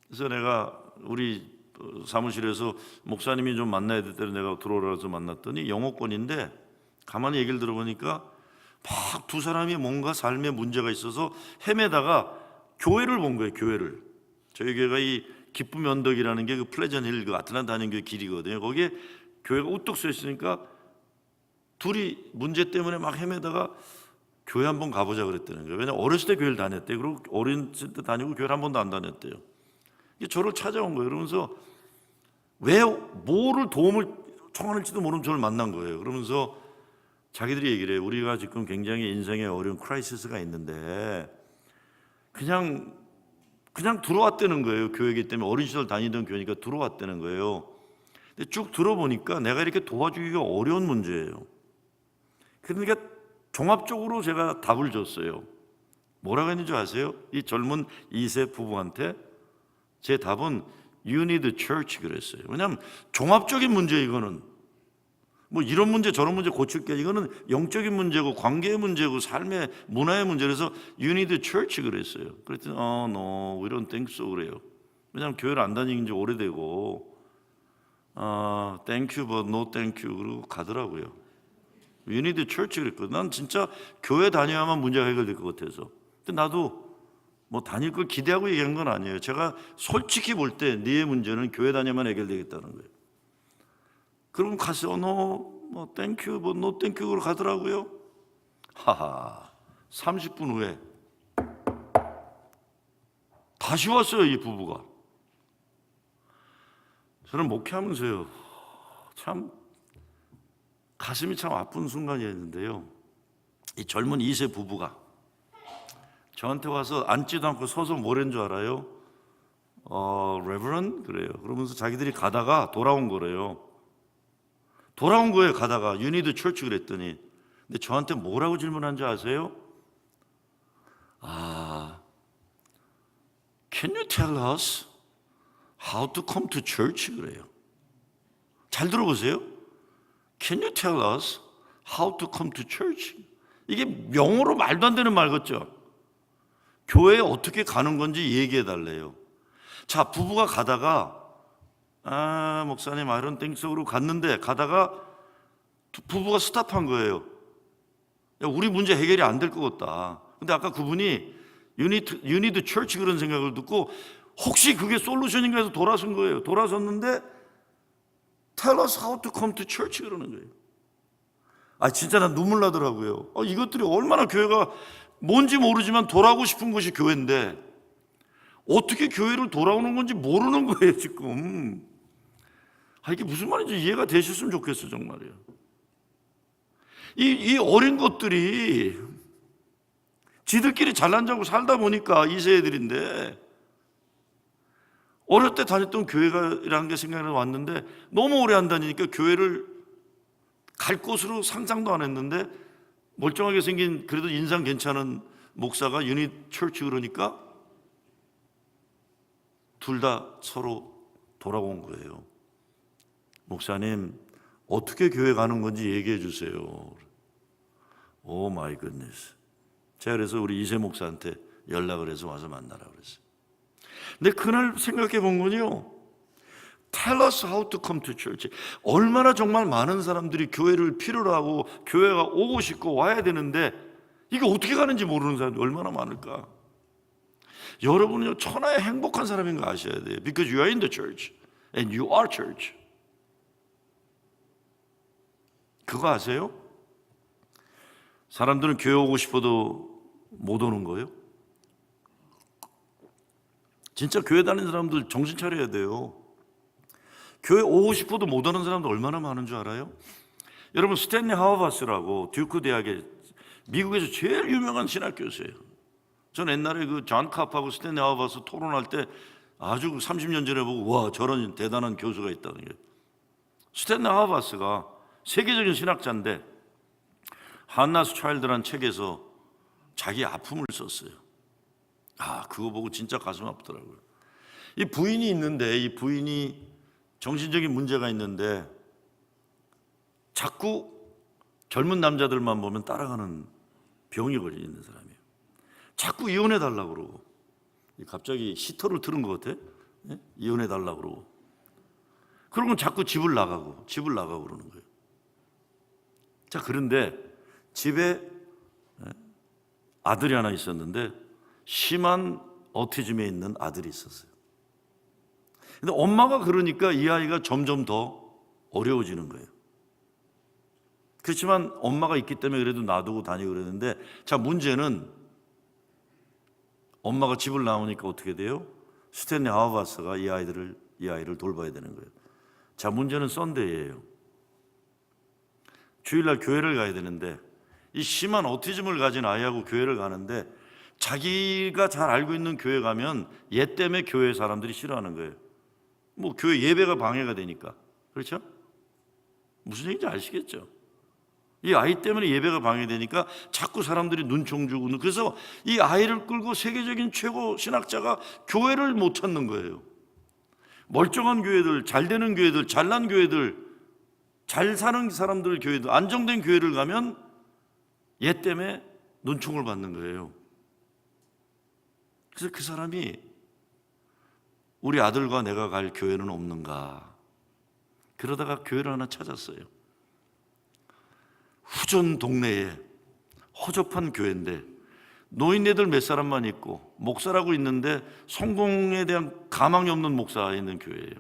그래서 내가 우리 사무실에서 목사님이 좀 만나야 될 때로 내가 들어오라서 만났더니 영어권인데 가만히 얘기를 들어보니까 막 두 사람이 뭔가 삶에 문제가 있어서 헤매다가 교회를 본 거예요. 교회를. 저희 교회가 이 기쁨의 언덕이라는 게 그 플레전 힐, 그 아틀란타 한인교회 길이거든요. 거기에 교회가 우뚝 서 있으니까 둘이 문제 때문에 막 헤매다가 교회 한번 가보자 그랬다는 거예요. 왜냐면 어렸을 때 교회를 다녔대요. 그리고 어렸을 때 다니고 교회를 한 번도 안 다녔대요. 이게 저를 찾아온 거예요. 그러면서 왜 뭐를 도움을 청하는지도 모르는 저를 만난 거예요. 그러면서 자기들이 얘기를 해요. 우리가 지금 굉장히 인생에 어려운 크라이시스가 있는데 그냥 들어왔다는 거예요. 교회이기 때문에 어린 시절 다니던 교회니까 들어왔다는 거예요. 근데 쭉 들어보니까 내가 이렇게 도와주기가 어려운 문제예요. 그러니까 종합적으로 제가 답을 줬어요. 뭐라고 했는지 아세요? 이 젊은 2세 부부한테 제 답은 You need church 그랬어요. 왜냐하면 종합적인 문제, 이거는 뭐 이런 문제 저런 문제 고칠 게, 이거는 영적인 문제고 관계의 문제고 삶의 문화의 문제. 그래서 You need church 그랬어요. 그랬더니 no, we don't think so 그래요. 왜냐하면 교회를 안 다니긴 지 오래되고 thank you but no thank you 그러고 가더라고요. You need church 그랬거든. 난 진짜 교회 다녀야만 문제가 해결될 것 같아서. 근데 나도 뭐 다닐 걸 기대하고 얘기한 건 아니에요. 제가 솔직히 볼 때 네 문제는 교회 다녀야만 해결되겠다는 거예요. 그럼 가서 뭐 땡큐 뭐 노 땡큐로 가더라고요. 하하, 30분 후에 다시 왔어요. 이 부부가. 저는 목회하면서요, 참 가슴이 참 아픈 순간이었는데요, 이 젊은 2세 부부가 저한테 와서 앉지도 않고 서서 뭐라는 줄 알아요? 레버런? 그래요. 그러면서 자기들이 가다가 돌아온 거래요. 돌아온 거예요. 가다가 You need church 그랬더니. 근데 저한테 뭐라고 질문한 줄 아세요? Can you tell us how to come to church? 그래요. 잘 들어보세요. Can you tell us how to come to church? 이게 영어로 말도 안 되는 말 같죠? 교회에 어떻게 가는 건지 얘기해 달래요. 자, 부부가 가다가 목사님 아이런 땡석으로 갔는데 가다가 부부가 스탑한 거예요. 야, 우리 문제 해결이 안 될 것 같다. 근데 아까 그분이 you need church 그런 생각을 듣고 혹시 그게 솔루션인가 해서 돌아선 거예요. 돌아섰는데 tell us how to come to church 그러는 거예요. 진짜 난 눈물 나더라고요. 이것들이 얼마나 교회가 뭔지 모르지만 돌아오고 싶은 것이 교회인데 어떻게 교회를 돌아오는 건지 모르는 거예요 지금. 이게 무슨 말인지 이해가 되셨으면 좋겠어요 정말이에요. 이 어린 것들이 지들끼리 잘난 자고 살다 보니까 이 세대들인데 어릴 때 다녔던 교회라는 게 생각이 왔는데 너무 오래 안 다니니까 교회를 갈 곳으로 상상도 안 했는데 멀쩡하게 생긴 그래도 인상 괜찮은 목사가 유닛 철치 그러니까 둘 다 서로 돌아온 거예요. 목사님 어떻게 교회 가는 건지 얘기해 주세요. 오 마이 굿니스. 제가 그래서 우리 이세 목사한테 연락을 해서 와서 만나라 그랬어요. 근데 그날 생각해 본 건요, Tell us how to come to church. 얼마나 정말 많은 사람들이 교회를 필요로 하고 교회가 오고 싶고 와야 되는데 이게 어떻게 가는지 모르는 사람들이 얼마나 많을까. 여러분은요 천하의 행복한 사람인 거 아셔야 돼요. Because you are in the church and you are church. 그거 아세요? 사람들은 교회 오고 싶어도 못 오는 거예요? 진짜 교회 다니는 사람들 정신 차려야 돼요. 교회 오고 싶어도 못 오는 사람들 얼마나 많은 줄 알아요? 여러분 스탠리 하워바스라고 듀크 대학의 미국에서 제일 유명한 신학 교수예요. 저는 옛날에 그 존 카프하고 스탠리 하워바스 토론할 때 아주 30년 전에 보고 와 저런 대단한 교수가 있다는 게. 스탠리 하워바스가 세계적인 신학자인데 한나스 차일드라는 책에서 자기 아픔을 썼어요. 그거 보고 진짜 가슴 아프더라고요. 이 부인이 있는데 이 부인이 정신적인 문제가 있는데 자꾸 젊은 남자들만 보면 따라가는 병이 걸려 있는 사람이에요. 자꾸 이혼해 달라고 그러고 갑자기 히터를 틀은 것 같아. 이혼해 달라고 그러고 그러면 자꾸 집을 나가고 그러는 거예요. 자, 그런데 집에 아들이 하나 있었는데 심한 오티즘에 있는 아들이 있었어요. 근데 엄마가 그러니까 이 아이가 점점 더 어려워지는 거예요. 그렇지만 엄마가 있기 때문에 그래도 놔두고 다니고 그랬는데, 자, 문제는 엄마가 집을 나오니까 어떻게 돼요? 스탠리 하워바스가 이 아이를 돌봐야 되는 거예요. 자, 문제는 썬데이예요. 주일날 교회를 가야 되는데 이 심한 오티즘을 가진 아이하고 교회를 가는데 자기가 잘 알고 있는 교회 가면 얘 때문에 교회 사람들이 싫어하는 거예요. 뭐 교회 예배가 방해가 되니까. 그렇죠? 무슨 얘기인지 아시겠죠? 이 아이 때문에 예배가 방해되니까 자꾸 사람들이 눈총 주고, 그래서 이 아이를 끌고 세계적인 최고 신학자가 교회를 못 찾는 거예요. 멀쩡한 교회들, 잘 되는 교회들, 잘난 교회들, 잘 사는 사람들 교회들, 안정된 교회를 가면 얘 때문에 눈총을 받는 거예요. 그래서 그 사람이 우리 아들과 내가 갈 교회는 없는가, 그러다가 교회를 하나 찾았어요. 후전 동네에 허접한 교회인데 노인네들 몇 사람만 있고 목사라고 있는데 성공에 대한 가망이 없는 목사가 있는 교회예요.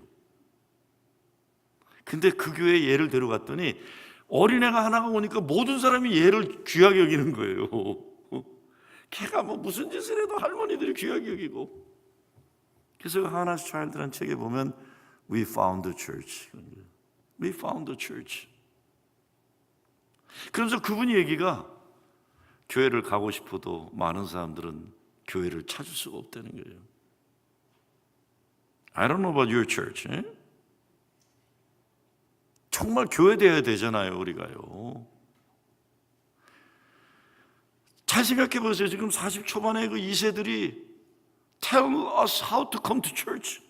근데 그 교회에 얘를 데려갔더니 어린애가 하나가 오니까 모든 사람이 얘를 귀하게 여기는 거예요. 걔가 뭐 무슨 짓을 해도 할머니들이 귀하게 여기고. 그래서 하나스 차일드라는 책에 보면 We found the church. We found the church. 그러면서 그분이 얘기가 교회를 가고 싶어도 많은 사람들은 교회를 찾을 수가 없다는 거예요. I don't know about your church. 정말 교회 되어야 되잖아요, 우리가요. 잘 생각해 보세요. 지금 40 초반에 그 2세들이 Tell us how to come to church.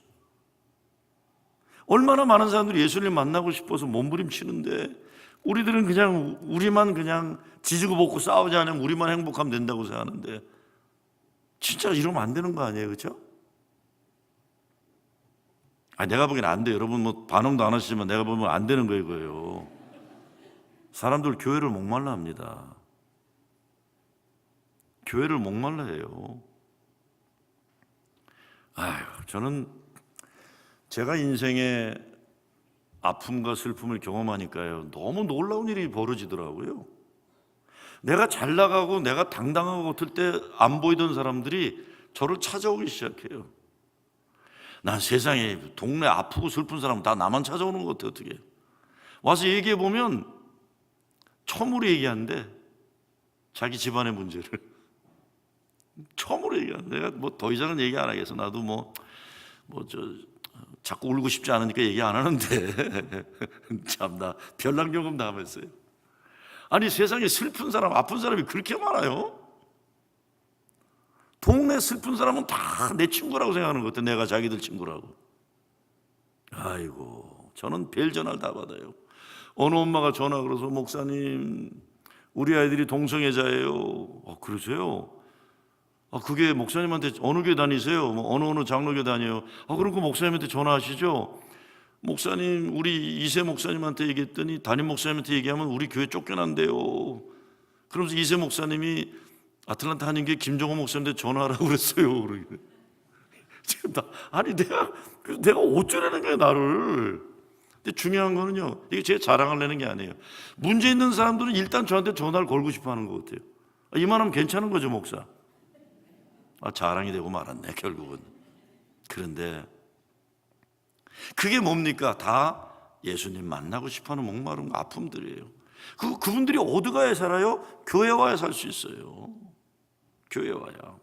얼마나 많은 사람들이 예수님 만나고 싶어서 몸부림치는데 우리들은 그냥 우리만 그냥 지지고 볶고 싸우지 않으면 우리만 행복하면 된다고 생각하는데 진짜 이러면 안 되는 거 아니에요, 그렇죠? 내가 보기엔 안 돼요. 여러분 뭐 반응도 안 하시지만 내가 보면 안 되는 거예요, 이거예요. 사람들 교회를 목말라 합니다. 교회를 목말라 해요. 저는 제가 인생에 아픔과 슬픔을 경험하니까요, 너무 놀라운 일이 벌어지더라고요. 내가 잘 나가고 내가 당당하고 같을 때 안 보이던 사람들이 저를 찾아오기 시작해요. 난 세상에 동네 아프고 슬픈 사람 다 나만 찾아오는 것 같아. 어떻게 와서 얘기해 보면 처음으로 얘기하는데 자기 집안의 문제를 처음으로 얘기하는데, 내가 뭐 더 이상은 얘기 안 하겠어. 나도 자꾸 울고 싶지 않으니까 얘기 안 하는데 참나 별난 경험 다 하면서요. 아니, 세상에 슬픈 사람, 아픈 사람이 그렇게 많아요? 동네 슬픈 사람은 다 내 친구라고 생각하는 것 같아. 내가 자기들 친구라고. 아이고, 저는 별 전화를 다 받아요. 어느 엄마가 전화 걸어서, 목사님, 우리 아이들이 동성애자예요. 그러세요? 그게 목사님한테 어느 교회 다니세요? 어느 장로교 다녀요. 그럼 그 목사님한테 전화하시죠. 목사님, 우리 이세 목사님한테 얘기했더니 담임 목사님한테 얘기하면 우리 교회 쫓겨난대요. 그러면서 이세 목사님이 아틀란타 한인교회 김종호 목사님한테 전화하라고 그랬어요. 아니, 내가 어쩌라는 거야, 나를. 근데 중요한 거는요, 이게 제 자랑을 내는 게 아니에요. 문제 있는 사람들은 일단 저한테 전화를 걸고 싶어 하는 것 같아요. 이만하면 괜찮은 거죠, 목사. 자랑이 되고 말았네, 결국은. 그런데 그게 뭡니까? 다 예수님 만나고 싶어하는 목마름과 아픔들이에요. 그분들이 어디 가야 살아요? 교회 와야 살 수 있어요. 교회 와야.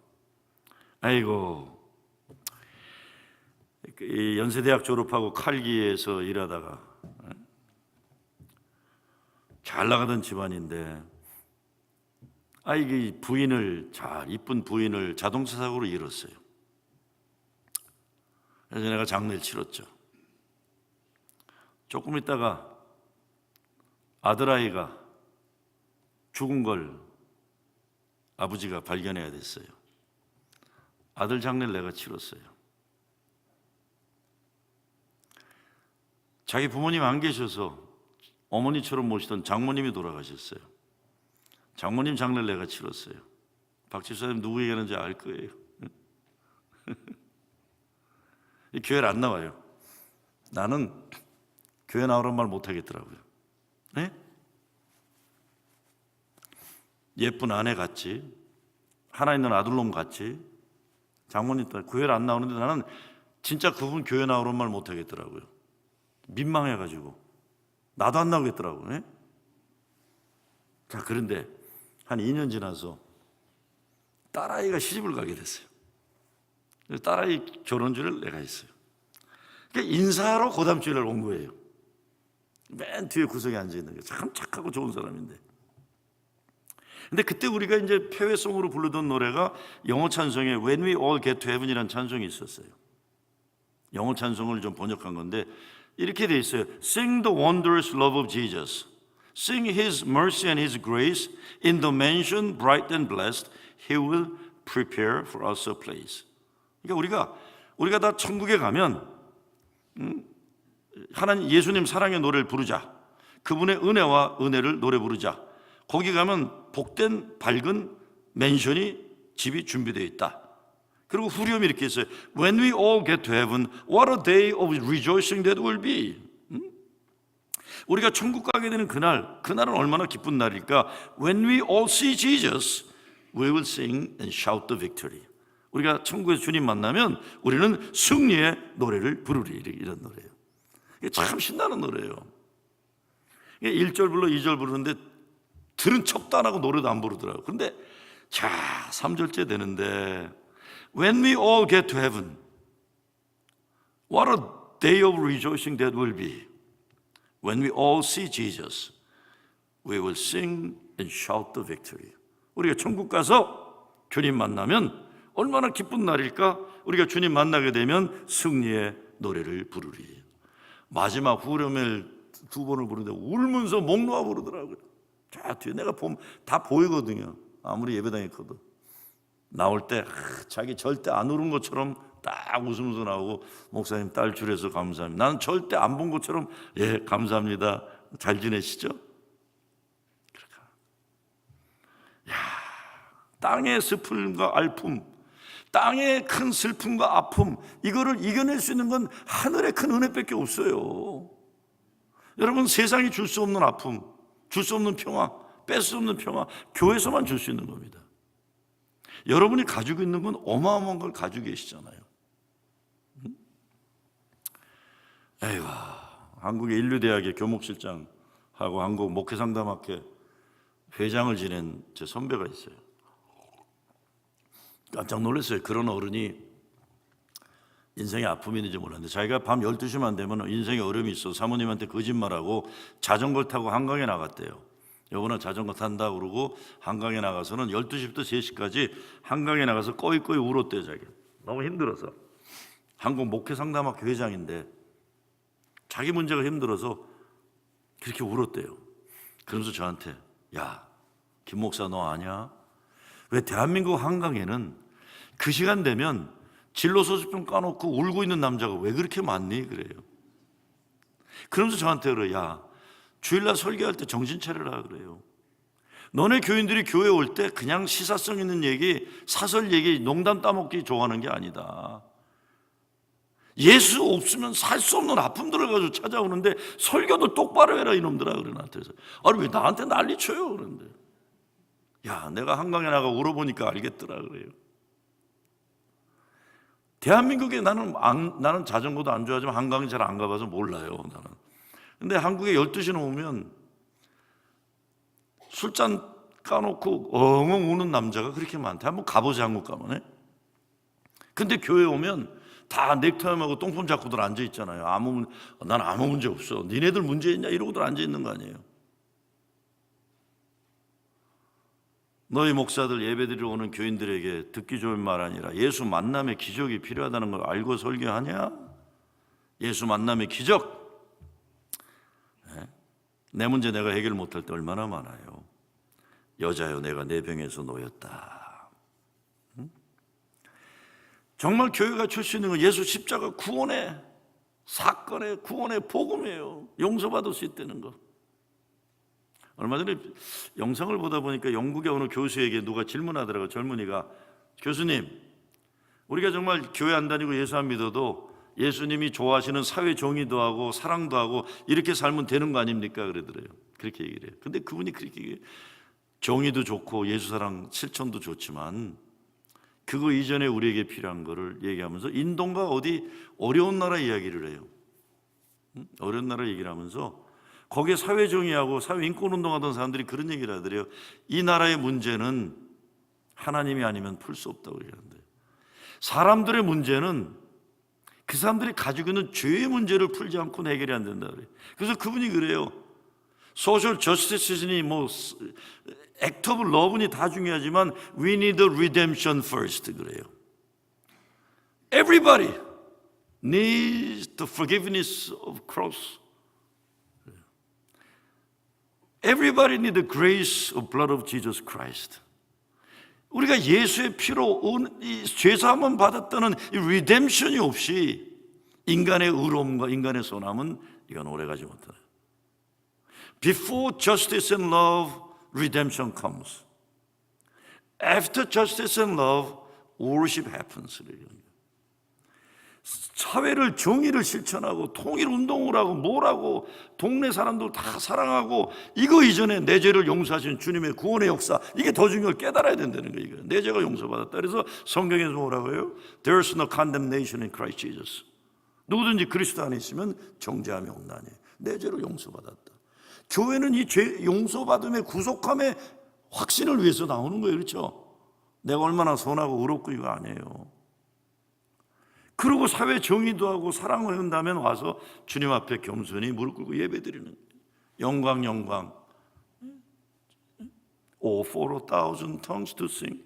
아이고, 연세대학 졸업하고 칼기에서 일하다가 잘 나가던 집안인데, 이게 이쁜 부인을 자동차 사고로 잃었어요. 그래서 내가 장례를 치렀죠. 조금 있다가 아들아이가 죽은 걸 아버지가 발견해야 됐어요. 아들 장례를 내가 치렀어요. 자기 부모님 안 계셔서 어머니처럼 모시던 장모님이 돌아가셨어요. 장모님 장례를 내가 치렀어요. 박 집사님 누구 얘기하는지 알 거예요. 교회를 안 나와요. 나는 교회 나오란 말 못하겠더라고요. 네? 예쁜 아내 같이, 하나 있는 아들놈 같이 장모님 딸 교회를 안 나오는데, 나는 진짜 그분 교회 나오란 말 못하겠더라고요. 민망해가지고 나도 안 나오겠더라고요. 네? 자, 그런데 한 2년 지나서 딸아이가 시집을 가게 됐어요. 딸아이 결혼주를 내가 했어요. 그러니까 인사하러 고담주일날 온 거예요. 맨 뒤에 구석에 앉아있는 게 참 착하고 좋은 사람인데. 근데 그때 우리가 이제 폐회송으로 부르던 노래가 영어 찬송에 When We All Get to Heaven이라는 찬송이 있었어요. 영어 찬송을 좀 번역한 건데 이렇게 돼 있어요. Sing the wondrous love of Jesus. Sing His mercy and His grace. In the mansion bright and blessed, He will prepare for us a place. 그러니까 우리가 다 천국에 가면 하나님 예수님 사랑의 노래를 부르자. 그분의 은혜와 은혜를 노래 부르자. 거기 가면 복된 밝은 맨션이 집이 준비되어 있다. 그리고 후렴이 이렇게 있어요. When we all get to heaven, what a day of rejoicing that will be. 우리가 천국 가게 되는 그날은 얼마나 기쁜 날일까? When we all see Jesus, we will sing and shout the victory. 우리가 천국에서 주님 만나면 우리는 승리의 노래를 부르리. 이런 노래예요. 이게 참 신나는 노래예요. 1절 불러 2절 부르는데 들은 척도 안 하고 노래도 안 부르더라고요. 그런데 자, 3절째 되는데 When we all get to heaven, what a day of rejoicing that will be. When we all see Jesus, we will sing and shout the victory. 우리가 천국 가서 주님 만나면 얼마나 기쁜 날일까? 우리가 주님 만나게 되면 승리의 노래를 부르리. 마지막 후렴을 2번을 부르는데 울면서 목 놓아 부르더라고요. 자, 뒤에 내가 보면 다 보이거든요. 아무리 예배당했거든. 나올 때 자기 절대 안 울은 것처럼 딱 웃으면서 나오고, 목사님 딸 줄여서 감사합니다. 나는 절대 안 본 것처럼 예, 감사합니다. 잘 지내시죠? 그러니까. 야, 땅의 슬픔과 알품, 땅의 큰 슬픔과 아픔, 이거를 이겨낼 수 있는 건 하늘의 큰 은혜밖에 없어요. 여러분, 세상이 줄 수 없는 아픔, 줄 수 없는 평화, 뺄 수 없는 평화, 교회에서만 줄 수 있는 겁니다. 여러분이 가지고 있는 건 어마어마한 걸 가지고 계시잖아요. 에이구, 한국의 인류대학의 교목실장하고 한국 목회상담학회 회장을 지낸 제 선배가 있어요. 깜짝 놀랐어요. 그런 어른이 인생의 아픔이 있는지 몰랐는데, 자기가 밤 12시만 되면 인생의 어려움이 있어 사모님한테 거짓말하고 자전거를 타고 한강에 나갔대요. 여보나 자전거 탄다 그러고 한강에 나가서는 12시부터 3시까지 한강에 나가서 꺼이꺼이 울었대요. 자기 너무 힘들어서. 한국 목회상담학회 회장인데 자기 문제가 힘들어서 그렇게 울었대요. 그러면서 저한테, 야, 김 목사 너 아냐? 왜 대한민국 한강에는 그 시간 되면 진로 소지품 까놓고 울고 있는 남자가 왜 그렇게 많니? 그래요. 그러면서 저한테 그래요. 야, 주일날 설교할 때 정신 차려라 그래요. 너네 교인들이 교회 올 때 그냥 시사성 있는 얘기, 사설 얘기, 농담 따먹기 좋아하는 게 아니다. 예수 없으면 살 수 없는 아픔들을 가지고 찾아오는데 설교도 똑바로 해라 이놈들아. 그래 나한테. 아니 왜 나한테 난리쳐요? 그런데 야, 내가 한강에 나가 울어보니까 알겠더라 그래요. 대한민국에 나는 자전거도 안 좋아하지만 한강에 잘 안 가봐서 몰라요 나는. 근데 한국에 12시 넘으면 술잔 까놓고 엉엉 우는 남자가 그렇게 많대. 한번 가보자 한국 가면. 근데 교회 오면 다 넥타이하고 똥폼 잡고들 앉아 있잖아요. 난 아무 문제 없어. 니네들 문제 있냐 이러고들 앉아 있는 거 아니에요. 너희 목사들 예배드리러 오는 교인들에게 듣기 좋은 말 아니라 예수 만남의 기적이 필요하다는 걸 알고 설교하냐? 예수 만남의 기적. 내 문제 내가 해결 못할 때 얼마나 많아요. 여자여 내가 내 병에서 놓였다. 정말 교회가 줄 수 있는 건 예수 십자가 구원의 사건의 구원의 복음이에요. 용서받을 수 있다는 거. 얼마 전에 영상을 보다 보니까 영국의 어느 교수에게 누가 질문하더라고요. 젊은이가, 교수님, 우리가 정말 교회 안 다니고 예수 안 믿어도 예수님이 좋아하시는 사회 정의도 하고 사랑도 하고 이렇게 살면 되는 거 아닙니까? 그러더래요. 그렇게 얘기를 해요. 근데 그분이 그렇게 얘기해요. 정의도 좋고 예수 사랑 실천도 좋지만 그거 이전에 우리에게 필요한 거를 얘기하면서 인도인가 어디 어려운 나라 이야기를 해요. 어려운 나라 얘기를 하면서 거기에 사회정의하고 사회인권운동하던 사람들이 그런 얘기를 하더래요. 이 나라의 문제는 하나님이 아니면 풀 수 없다고 얘기하는데, 사람들의 문제는 그 사람들이 가지고 있는 죄의 문제를 풀지 않고는 해결이 안 된다 그래요. 그래서 그분이 그래요. 소셜 저스티스니 뭐 액트 오브 러브니 다 중요하지만 we need redemption first 그래요. Everybody needs the forgiveness of cross. Everybody needs the grace of blood of Jesus Christ. 우리가 예수의 피로 죄사함을 받았다는 이 리뎀션이 없이 인간의 의로움과 인간의 선함은 이건 오래가지 못해요. Before justice and love, redemption comes. After justice and love, worship happens. 사회를 정의를 실천하고 통일운동을 하고 뭘 하고 동네 사람들 다 사랑하고 이거 이전에 내 죄를 용서하신 주님의 구원의 역사, 이게 더 중요한 걸 깨달아야 된다는 거예요. 내 죄가 용서받았다. 그래서 성경에서 뭐라고 해요? There is no condemnation in Christ Jesus. 누구든지 그리스도 안에 있으면 정죄함이 없나니 내 죄를 용서받았다. 교회는 이 죄 용서받음의 구속함의 확신을 위해서 나오는 거예요. 그렇죠? 내가 얼마나 선하고 의롭고 이거 아니에요. 그리고 사회 정의도 하고 사랑을 한다면 와서 주님 앞에 겸손히 무릎 꿇고 예배드리는 영광 영광. Oh, for a thousand tongues to sing.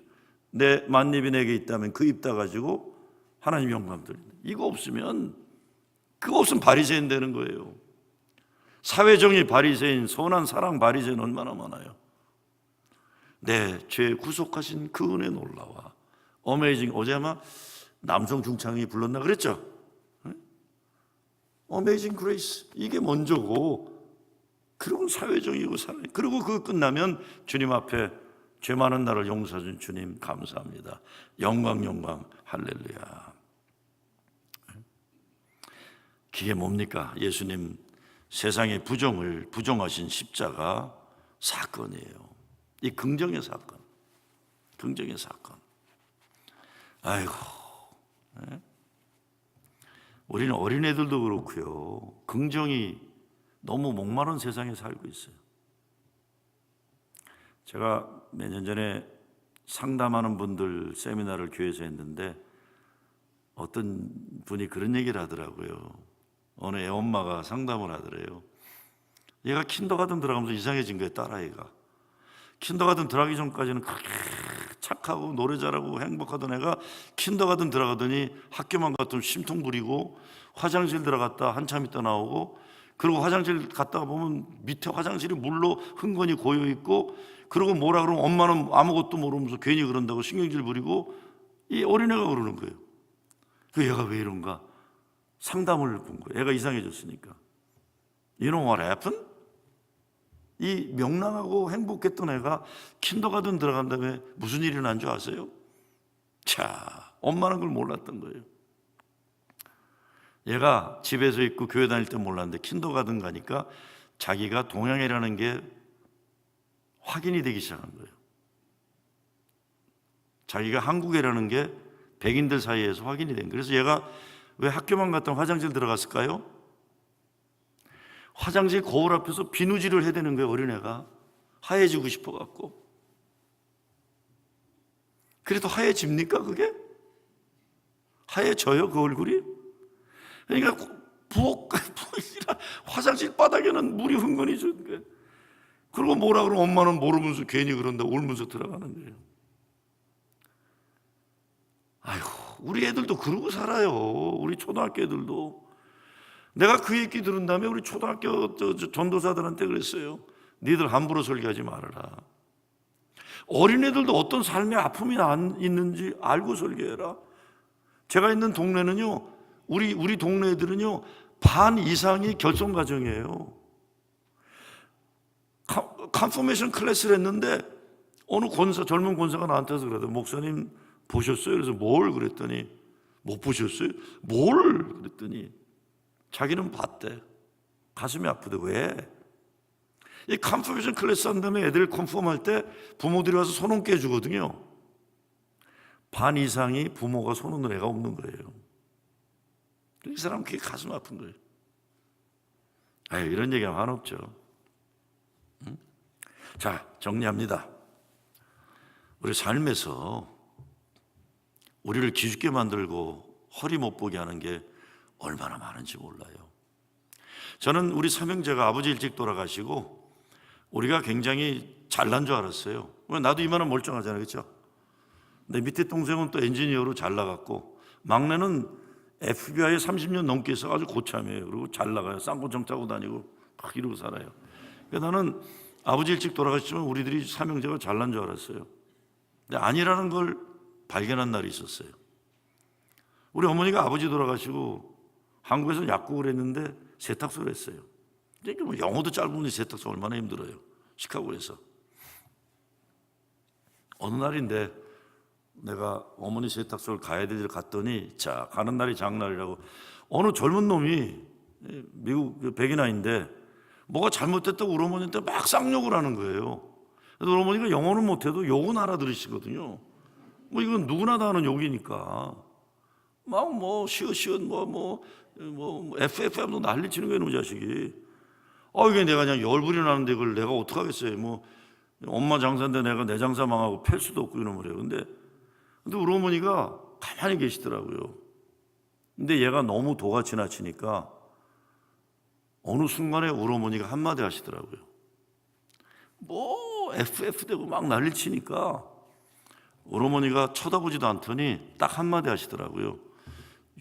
내 만입이 내게 있다면 그 입 다 가지고 하나님 영광 드린다. 이거 없으면 그거 없으면 바리새인 되는 거예요. 사회 정의 바리새인, 선한 사랑 바리새인 얼마나 많아요. 내 죄 구속하신 그 은혜 놀라와. 어메이징. 어제 아마 남성 중창이 불렀나 그랬죠? 어메이징 그레이스. 이게 먼저고, 그리고 사회정의고 사랑. 그리고 그거 끝나면 주님 앞에 죄 많은 나를 용서해 준 주님 감사합니다. 영광 영광 할렐루야. 그게 뭡니까? 예수님 세상의 부정을 부정하신 십자가 사건이에요. 이 긍정의 사건, 긍정의 사건. 아이고, 네? 우리는 어린애들도 그렇고요, 긍정이 너무 목마른 세상에 살고 있어요. 제가 몇 년 전에 상담하는 분들 세미나를 교회에서 했는데 어떤 분이 그런 얘기를 하더라고요. 어느 애 엄마가 상담을 하더래요. 얘가 킨더가든 들어가면서 이상해진 거예요, 딸아이가. 킨더가든 들어가기 전까지는 그렇게 착하고 노래 잘하고 행복하던 애가 킨더가든 들어가더니 학교만 갔더니 심통 부리고 화장실 들어갔다 한참 있다 나오고, 그리고 화장실 갔다가 보면 밑에 화장실이 물로 흥건히 고여 있고, 그리고 뭐라 그러면 엄마는 아무것도 모르면서 괜히 그런다고 신경질 부리고, 이 어린애가 그러는 거예요. 그 얘가 왜 이런가 상담을 본 거예요. 애가 이상해졌으니까. You know what happened? 이 명랑하고 행복했던 애가 킨더가든 들어간 다음에 무슨 일이 난 줄 아세요? 자, 엄마는 그걸 몰랐던 거예요. 얘가 집에서 있고 교회 다닐 때 몰랐는데 킨더가든 가니까 자기가 동양이라는 게 확인이 되기 시작한 거예요. 자기가 한국이라는 게 백인들 사이에서 확인이 된 거예요. 그래서 얘가 왜 학교만 갔다 화장실 들어갔을까요? 화장실 거울 앞에서 비누질을 해야 되는 거예요. 어린애가 하얘지고 싶어갖고. 그래도 하얘집니까 그게? 하얘져요 그 얼굴이? 그러니까 화장실 바닥에는 물이 흥건히 젖은 거예요. 그리고 뭐라 그러면 엄마는 모르면서 괜히 그런다고 울면서 들어가는 거예요. 아이고, 우리 애들도 그러고 살아요. 우리 초등학교 애들도. 내가 그 얘기 들은 다음에 우리 초등학교 전도사들한테 그랬어요. 니들 함부로 설교하지 말아라. 어린애들도 어떤 삶의 아픔이 있는지 알고 설교해라. 제가 있는 동네는요, 우리 동네 애들은요, 반 이상이 결손가정이에요. 컨퍼메이션 클래스를 했는데 어느 젊은 권사가 나한테 와서 그러더라고요. 목사님 보셨어요? 그래서 뭘 그랬더니, 못 보셨어요? 뭘 그랬더니 자기는 봤대. 가슴이 아프대. 왜? 이 컨퍼메이션 클래스 한 다음에 애들 컨펌할 때 부모들이 와서 손 얹게 해주거든요. 반 이상이 부모가 손 얹는 애가 없는 거예요. 이 사람은 그게 가슴 아픈 거예요. 아유, 이런 얘기하면 한없죠. 응? 자, 정리합니다. 우리 삶에서 우리를 기죽게 만들고 허리 못 보게 하는 게 얼마나 많은지 몰라요. 저는 우리 삼형제가 아버지 일찍 돌아가시고 우리가 굉장히 잘난 줄 알았어요. 나도 이만한 멀쩡하잖아요, 그렇죠? 내 밑에 동생은 또 엔지니어로 잘 나갔고, 막내는 FBI에 30년 넘게 있어 아주 고참이에요. 그리고 잘 나가요. 쌍권총 짜고 다니고 막 이러고 살아요. 그러니까 나는 아버지 일찍 돌아가시지만 우리들이 삼형제가 잘난 줄 알았어요. 근데 아니라는 걸 발견한 날이 있었어요. 우리 어머니가 아버지 돌아가시고 한국에서 약국을 했는데 세탁소를 했어요. 그러니까 뭐 영어도 짧은데 세탁소 얼마나 힘들어요. 시카고에서. 어느 날인데 내가 어머니 세탁소를 가야 되지 갔더니, 자, 가는 날이 장날이라고 어느 젊은 놈이, 미국 백인아인데 뭐가 잘못됐다고 우리 어머니한테 막 쌍욕을 하는 거예요. 그래서 우리 어머니가 영어는 못해도 욕은 알아들으시거든요. 뭐 이건 누구나 다 하는 욕이니까 막 뭐 시읒시읒 뭐 FFM도 난리 치는 거예요, 이 자식이. 이게 내가 그냥 열불이 나는데 그걸 내가 어떡하겠어요. 뭐 엄마 장사인데 내가 내 장사 망하고 팰 수도 없고 이놈을 해요. 근데 우리 어머니가 가만히 계시더라고요. 근데 얘가 너무 도가 지나치니까 어느 순간에 우리 어머니가 한마디 하시더라고요. 뭐 FF 되고 막 난리 치니까 우리 어머니가 쳐다보지도 않더니 딱 한마디 하시더라고요.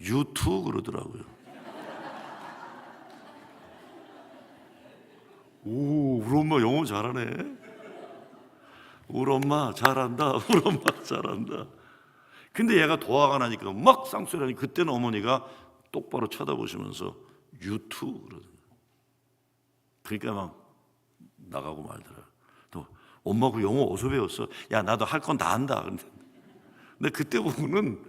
You too 그러더라고요. 오, 우리 엄마 영어 잘하네. 우리 엄마 잘한다. 우리 엄마 잘한다. 근데 얘가 도화가 나니까 막 쌍소리하니, 그때는 어머니가 똑바로 쳐다보시면서 You too 그러더라고요. 그러니까 막 나가고 말더라. 또 엄마 그 영어 어디서 배웠어? 야, 나도 할 건 다 한다. 근데 그때 보고는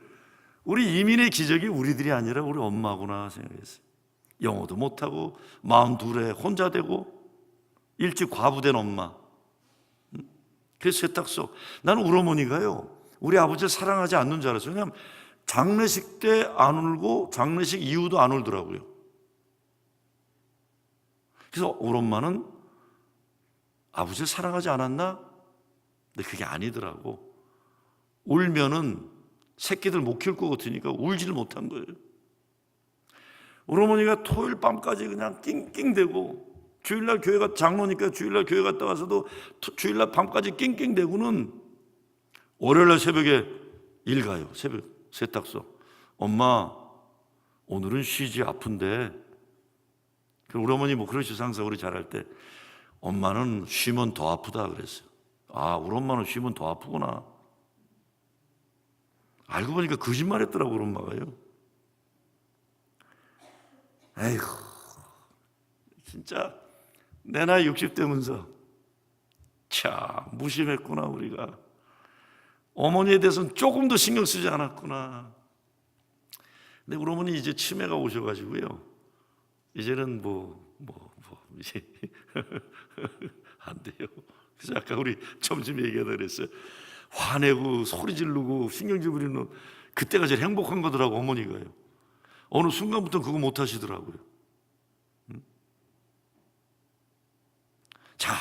우리 이민의 기적이 우리들이 아니라 우리 엄마구나 생각했어요. 영어도 못하고 42에 혼자 되고 일찍 과부된 엄마. 그래서 세탁소. 나는 우리 어머니가요, 우리 아버지를 사랑하지 않는 줄 알았어요. 왜냐하면 장례식 때 안 울고 장례식 이후도 안 울더라고요. 그래서 우리 엄마는 아버지를 사랑하지 않았나? 근데 그게 아니더라고. 울면은 새끼들 못 키울 것 같으니까 울지를 못한 거예요. 우리 어머니가 토요일 밤까지 그냥 낑낑대고, 주일날 교회가 장로니까 주일날 교회 갔다 와서도 주일날 밤까지 낑낑대고는 월요일날 새벽에 일 가요. 새벽 세탁소. 엄마 오늘은 쉬지, 아픈데. 그럼 우리 어머니 뭐 그러시죠. 항상 우리 잘할 때 엄마는 쉬면 더 아프다 그랬어요. 아, 우리 엄마는 쉬면 더 아프구나. 알고 보니까 거짓말했더라고 우리 엄마가요. 에이구, 진짜 내 나이 60대면서 참 무심했구나. 우리가 어머니에 대해서는 조금 더 신경 쓰지 않았구나. 근데 우리 어머니 이제 치매가 오셔가지고요, 이제는 이제 안 돼요. 그래서 아까 우리 점심 얘기하다 그랬어요. 화내고 소리 지르고 신경질 부리는 그때가 제일 행복한 거더라고 어머니가요. 어느 순간부터 그거 못 하시더라고요. 자,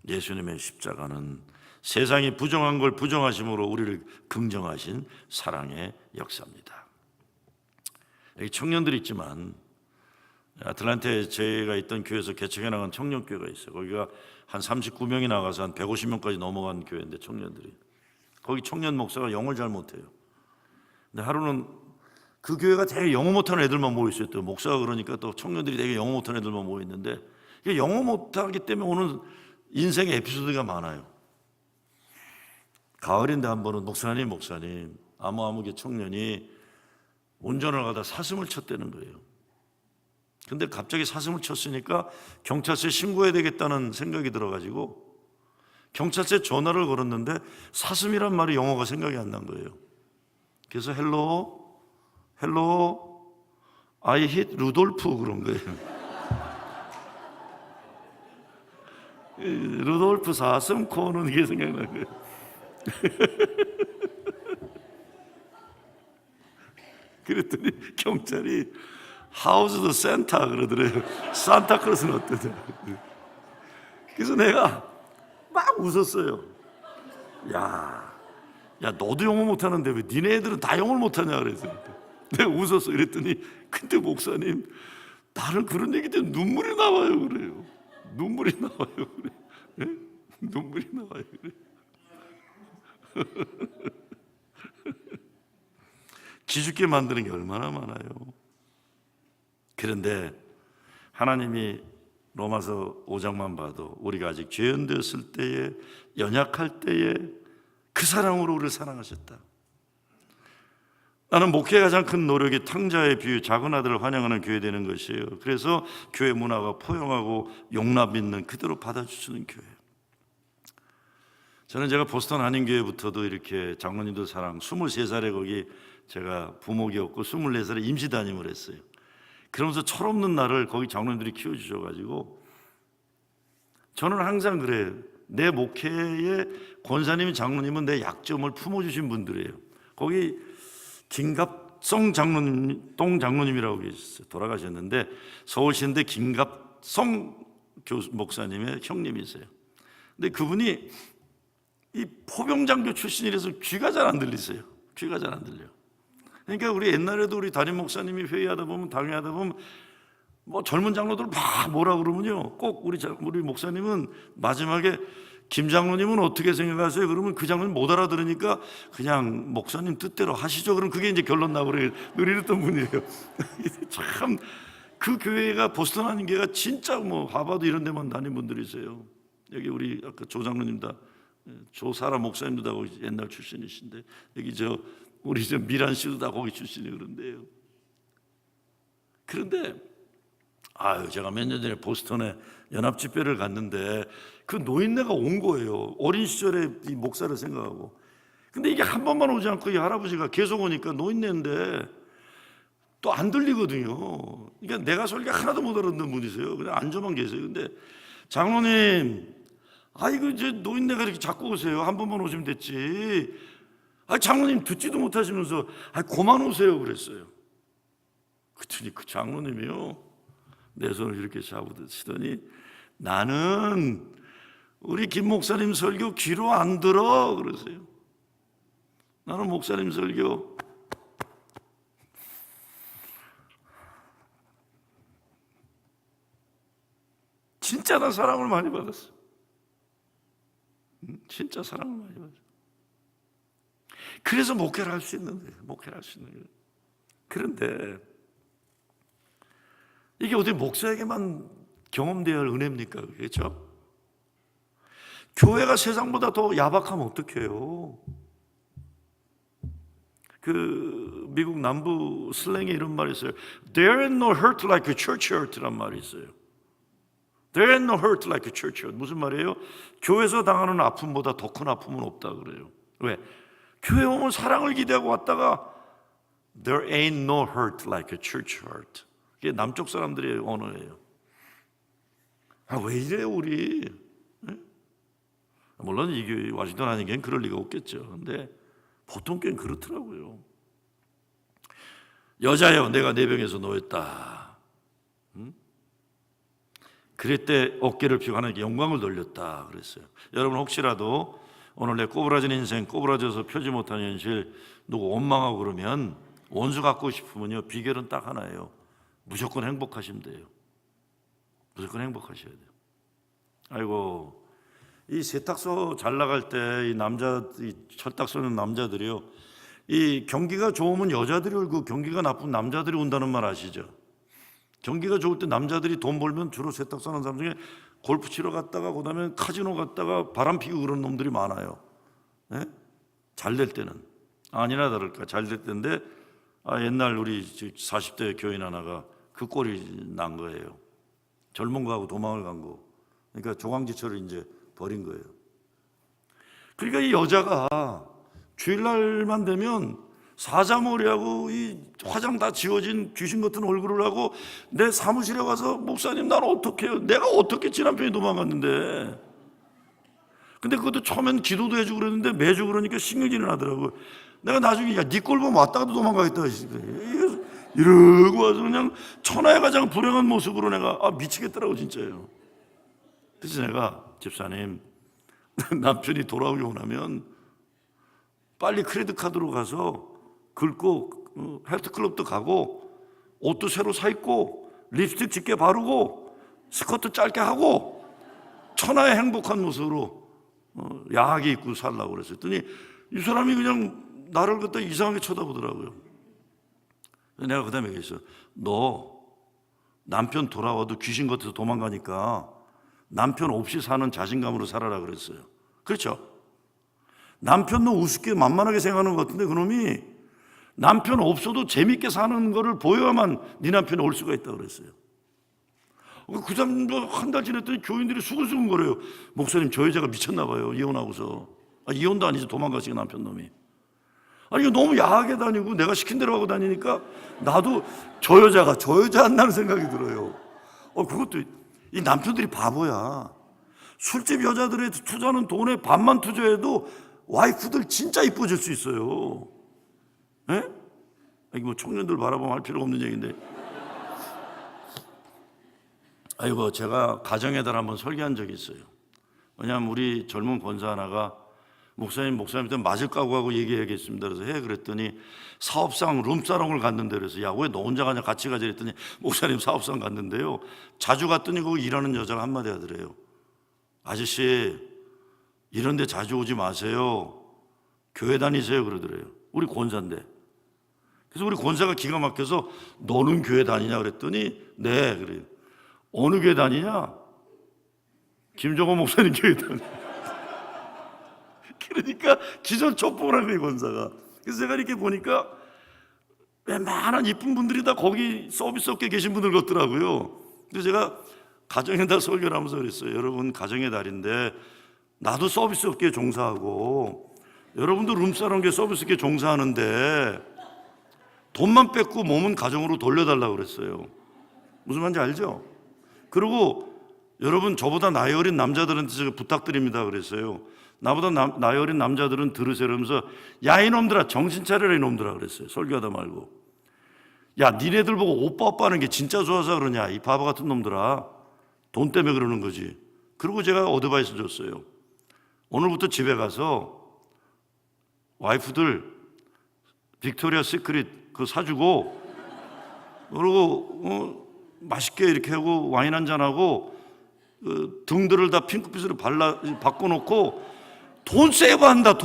예수님의 십자가는 세상이 부정한 걸 부정하심으로 우리를 긍정하신 사랑의 역사입니다. 여기 청년들이 있지만 아틀란타에 제가 있던 교회에서 개척해 나간 청년교회가 있어요. 거기가 한 39명이 나가서 한 150명까지 넘어간 교회인데, 청년들이, 거기 청년 목사가 영어를 잘 못해요. 근데 하루는 그 교회가 되게 영어 못하는 애들만 모여 있어요. 또 목사가 그러니까 또 청년들이 되게 영어 못하는 애들만 모여 있는데, 영어 못하기 때문에 오는 인생의 에피소드가 많아요. 가을인데 한 번은 목사님 아무개 청년이 운전을 가다 사슴을 쳤다는 거예요. 근데 갑자기 사슴을 쳤으니까 경찰서에 신고해야 되겠다는 생각이 들어가지고 경찰서에 전화를 걸었는데 사슴이란 말이 영어가 생각이 안 난 거예요. 그래서 헬로 I hit 루돌프 그런 거예요. 루돌프 사슴 코는 이게 생각난 거예요. 그랬더니 경찰이 How's the Santa 그러더래요. 산타클로스는 어떠냐. 그래서 내가 막 웃었어요. 야 너도 영어 못하는데 왜 니네 애들은 다 영어를 못하냐 그래서 내가 웃었어. 이랬더니 근데 목사님, 나는 그런 얘기 때문에 눈물이 나와요 그래요. 눈물이 나와요 그래. 네? 눈물이 나와요 그래. 기죽게 만드는 게 얼마나 많아요. 그런데 하나님이 로마서 5장만 봐도 우리가 아직 죄인되었을 때에, 연약할 때에 그 사랑으로 우리를 사랑하셨다. 나는 목회의 가장 큰 노력이 탕자의 비유, 작은 아들을 환영하는 교회 되는 것이에요. 그래서 교회 문화가 포용하고 용납 있는, 그대로 받아주시는 교회. 저는 제가 보스턴 한인교회부터도 이렇게 장로님들 사랑, 23살에 거기 제가 부목이었고 24살에 임시 담임을 했어요. 그러면서 철없는 나를 거기 장로님들이 키워주셔가지고 저는 항상 그래요. 내 목회의 권사님이, 장로님은 내 약점을 품어주신 분들이에요. 거기 김갑성 장로님, 동 장로님이라고 계셨어요. 돌아가셨는데 서울시인데 김갑성 목사님의 형님이세요. 근데 그분이 이 포병장교 출신이라서 귀가 잘 안 들리세요. 귀가 잘 안 들려요. 그러니까 우리 옛날에도 우리 담임 목사님이 회의하다 보면, 강의하다 보면 뭐 젊은 장로들 막 뭐라 그러면요, 꼭 우리 목사님은 마지막에 김 장로님은 어떻게 생각하세요? 그러면 그 장로님 못 알아들으니까 그냥 목사님 뜻대로 하시죠. 그럼 그게 이제 결론 나고 그래요. 늘 이랬던 분이에요. 참 그 교회가, 보스턴 한인교회가 진짜 뭐 하버드 이런 데만 다닌 분들이세요. 여기 우리 아까 조 장로님 다, 조사라 목사님도 다 거기 옛날 출신이신데, 여기 우리 미란 씨도 다 거기 출신이 그런데요. 그런데 아유, 제가 몇 년 전에 보스턴에 연합 집회를 갔는데 그 노인네가 온 거예요. 어린 시절에 이 목사를 생각하고. 근데 이게 한 번만 오지 않고 이 할아버지가 계속 오니까 노인네인데 또 안 들리거든요. 그러니까 내가 설교 하나도 못 알아듣는 분이세요. 그냥 앉아만 계세요. 근데 장로님, 아이고 이제 노인네가 이렇게 자꾸 오세요. 한 번만 오시면 됐지. 아, 장로님 듣지도 못하시면서 그만 오세요 그랬어요. 그랬더니 그 장로님이요, 내 손을 이렇게 잡으시더니 나는 우리 김 목사님 설교 귀로 안 들어 그러세요. 나는 목사님 설교 진짜 나 사랑을 많이 받았어. 진짜 사랑을 많이 받았어. 그래서 목회를 할 수 있는 거예요. 목회를 할 수 있는 거예요. 그런데 이게 어디 목사에게만 경험되어야 할 은혜입니까? 그렇죠? 교회가 세상보다 더 야박하면 어떡해요? 그 미국 남부 슬랭에 이런 말이 있어요. There ain't no hurt like a church hurt란 말이 있어요. There ain't no hurt like a church hurt. 무슨 말이에요? 교회에서 당하는 아픔보다 더 큰 아픔은 없다 그래요. 왜? 교회 오면 사랑을 기대하고 왔다가 There ain't no hurt like a church hurt. 이게 남쪽 사람들의 언어예요. 왜 이래요 우리? 네? 물론 이 교회 와싱턴 아니긴 그럴 리가 없겠죠. 근데 보통 교회는 그렇더라고요. 여자여 내가 내 병에서 놓였다. 그랬대 어깨를 펴고 하나님께 영광을 돌렸다 그랬어요. 여러분 혹시라도 오늘 내 꼬부라진 인생, 꼬부라져서 펴지 못한 현실 누구 원망하고 그러면 원수 갖고 싶으면요 비결은 딱 하나예요. 무조건 행복하시면 돼요. 무조건 행복하셔야 돼요. 아이고 이 세탁소 잘 나갈 때 이 남자 이 철딱 쏘는 남자들이요, 이 경기가 좋으면 여자들이 울고 경기가 나쁜 남자들이 운다는 말 아시죠? 경기가 좋을 때 남자들이 돈 벌면 주로 세탁소 하는 사람 중에 골프 치러 갔다가 그다음에 카지노 갔다가 바람 피고 그런 놈들이 많아요. 네? 잘 될 때는 아니나 다를까 잘 될 때인데 옛날 우리 40대 교인 하나가 그 꼴이 난 거예요. 젊은 거하고 도망을 간 거. 그러니까 조강지처를 이제 버린 거예요. 그러니까 이 여자가 주일날만 되면 사자머리하고 이 화장 다 지워진 귀신 같은 얼굴을 하고 내 사무실에 와서 목사님 난 어떻게 해요? 내가 어떻게 지 남편이 도망갔는데. 근데 그것도 처음엔 기도도 해주고 그랬는데 매주 그러니까 신경질이 나더라고요. 내가 나중에 야 네 꼴 보면 왔다가도 도망가겠다 이러고 와서 그냥 천하의 가장 불행한 모습으로 내가 미치겠더라고 진짜요. 그래서 내가 집사님 남편이 돌아오기 원하면 빨리 크레딧 카드로 가서 긁고 헬스클럽도 가고 옷도 새로 사 입고 립스틱 짙게 바르고 스커트 짧게 하고 천하의 행복한 모습으로 야하게 입고 살라고 그랬더니 이 사람이 그냥 나를 그때 이상하게 쳐다보더라고요. 내가 그 다음에 얘기했어. 너 남편 돌아와도 귀신 같아서 도망가니까 남편 없이 사는 자신감으로 살아라 그랬어요. 그렇죠? 남편 너 우습게 만만하게 생각하는 것 같은데 그놈이 남편 없어도 재밌게 사는 거를 보여야만 네 남편이 올 수가 있다고 그랬어요. 그 사람도 한 달 지났더니 교인들이 수근수근 거려요. 목사님 저 여자가 미쳤나 봐요. 이혼하고서. 이혼도 아니지 도망가시게 남편 놈이. 아니 이거 너무 야하게 다니고 내가 시킨 대로 하고 다니니까 나도 저 여자 한다는 생각이 들어요. 그것도 이 남편들이 바보야. 술집 여자들의 투자는 돈의 반만 투자해도 와이프들 진짜 이뻐질 수 있어요. 예? 이게 뭐 청년들 바라보면 할 필요가 없는 얘기인데. 아이고 제가 가정의 달 한번 설교한 적이 있어요. 왜냐하면 우리 젊은 권사 하나가 목사님한테 맞을 각오하고 얘기해야겠습니다. 그래서 그랬더니 사업상 룸사롱을 갔는데 그래서 야 왜 너 혼자 가냐 같이 가자 그랬더니 목사님 사업상 갔는데요. 자주 갔더니 거기 일하는 여자가 한마디 하더래요. 아저씨 이런 데 자주 오지 마세요. 교회 다니세요 그러더래요. 우리 권사인데. 그래서 우리 권사가 기가 막혀서 너는 교회 다니냐 그랬더니 네 그래요. 어느 교회 다니냐? 김종호 목사님 교회 다니냐. 그러니까 기절 촉봉을 거예요 권사가. 그래서 제가 이렇게 보니까 웬만한 이쁜 분들이 다 거기 서비스업계 계신 분들 같더라고요. 근데 제가 가정의 달 설교를 하면서 그랬어요. 여러분, 가정의 달인데 나도 서비스업계에 종사하고 여러분도 룸사롱계 서비스업계에 종사하는데 돈만 뺏고 몸은 가정으로 돌려달라고 그랬어요. 무슨 말인지 알죠? 그리고 여러분, 저보다 나이 어린 남자들한테 제가 부탁드립니다 그랬어요. 나보다 나이 어린 남자들은 들으세요. 그러면서 야, 이놈들아, 정신 차려라 이놈들아 그랬어요. 설교하다 말고. 야, 니네들 보고 오빠 하는 게 진짜 좋아서 그러냐, 이 바보 같은 놈들아. 돈 때문에 그러는 거지. 그리고 제가 어드바이스 줬어요. 오늘부터 집에 가서 와이프들 빅토리아 시크릿 그거 사주고, 그리고 맛있게 이렇게 하고 와인 한잔하고 등들을 다 핑크빛으로 바꿔놓고 돈 세이브한다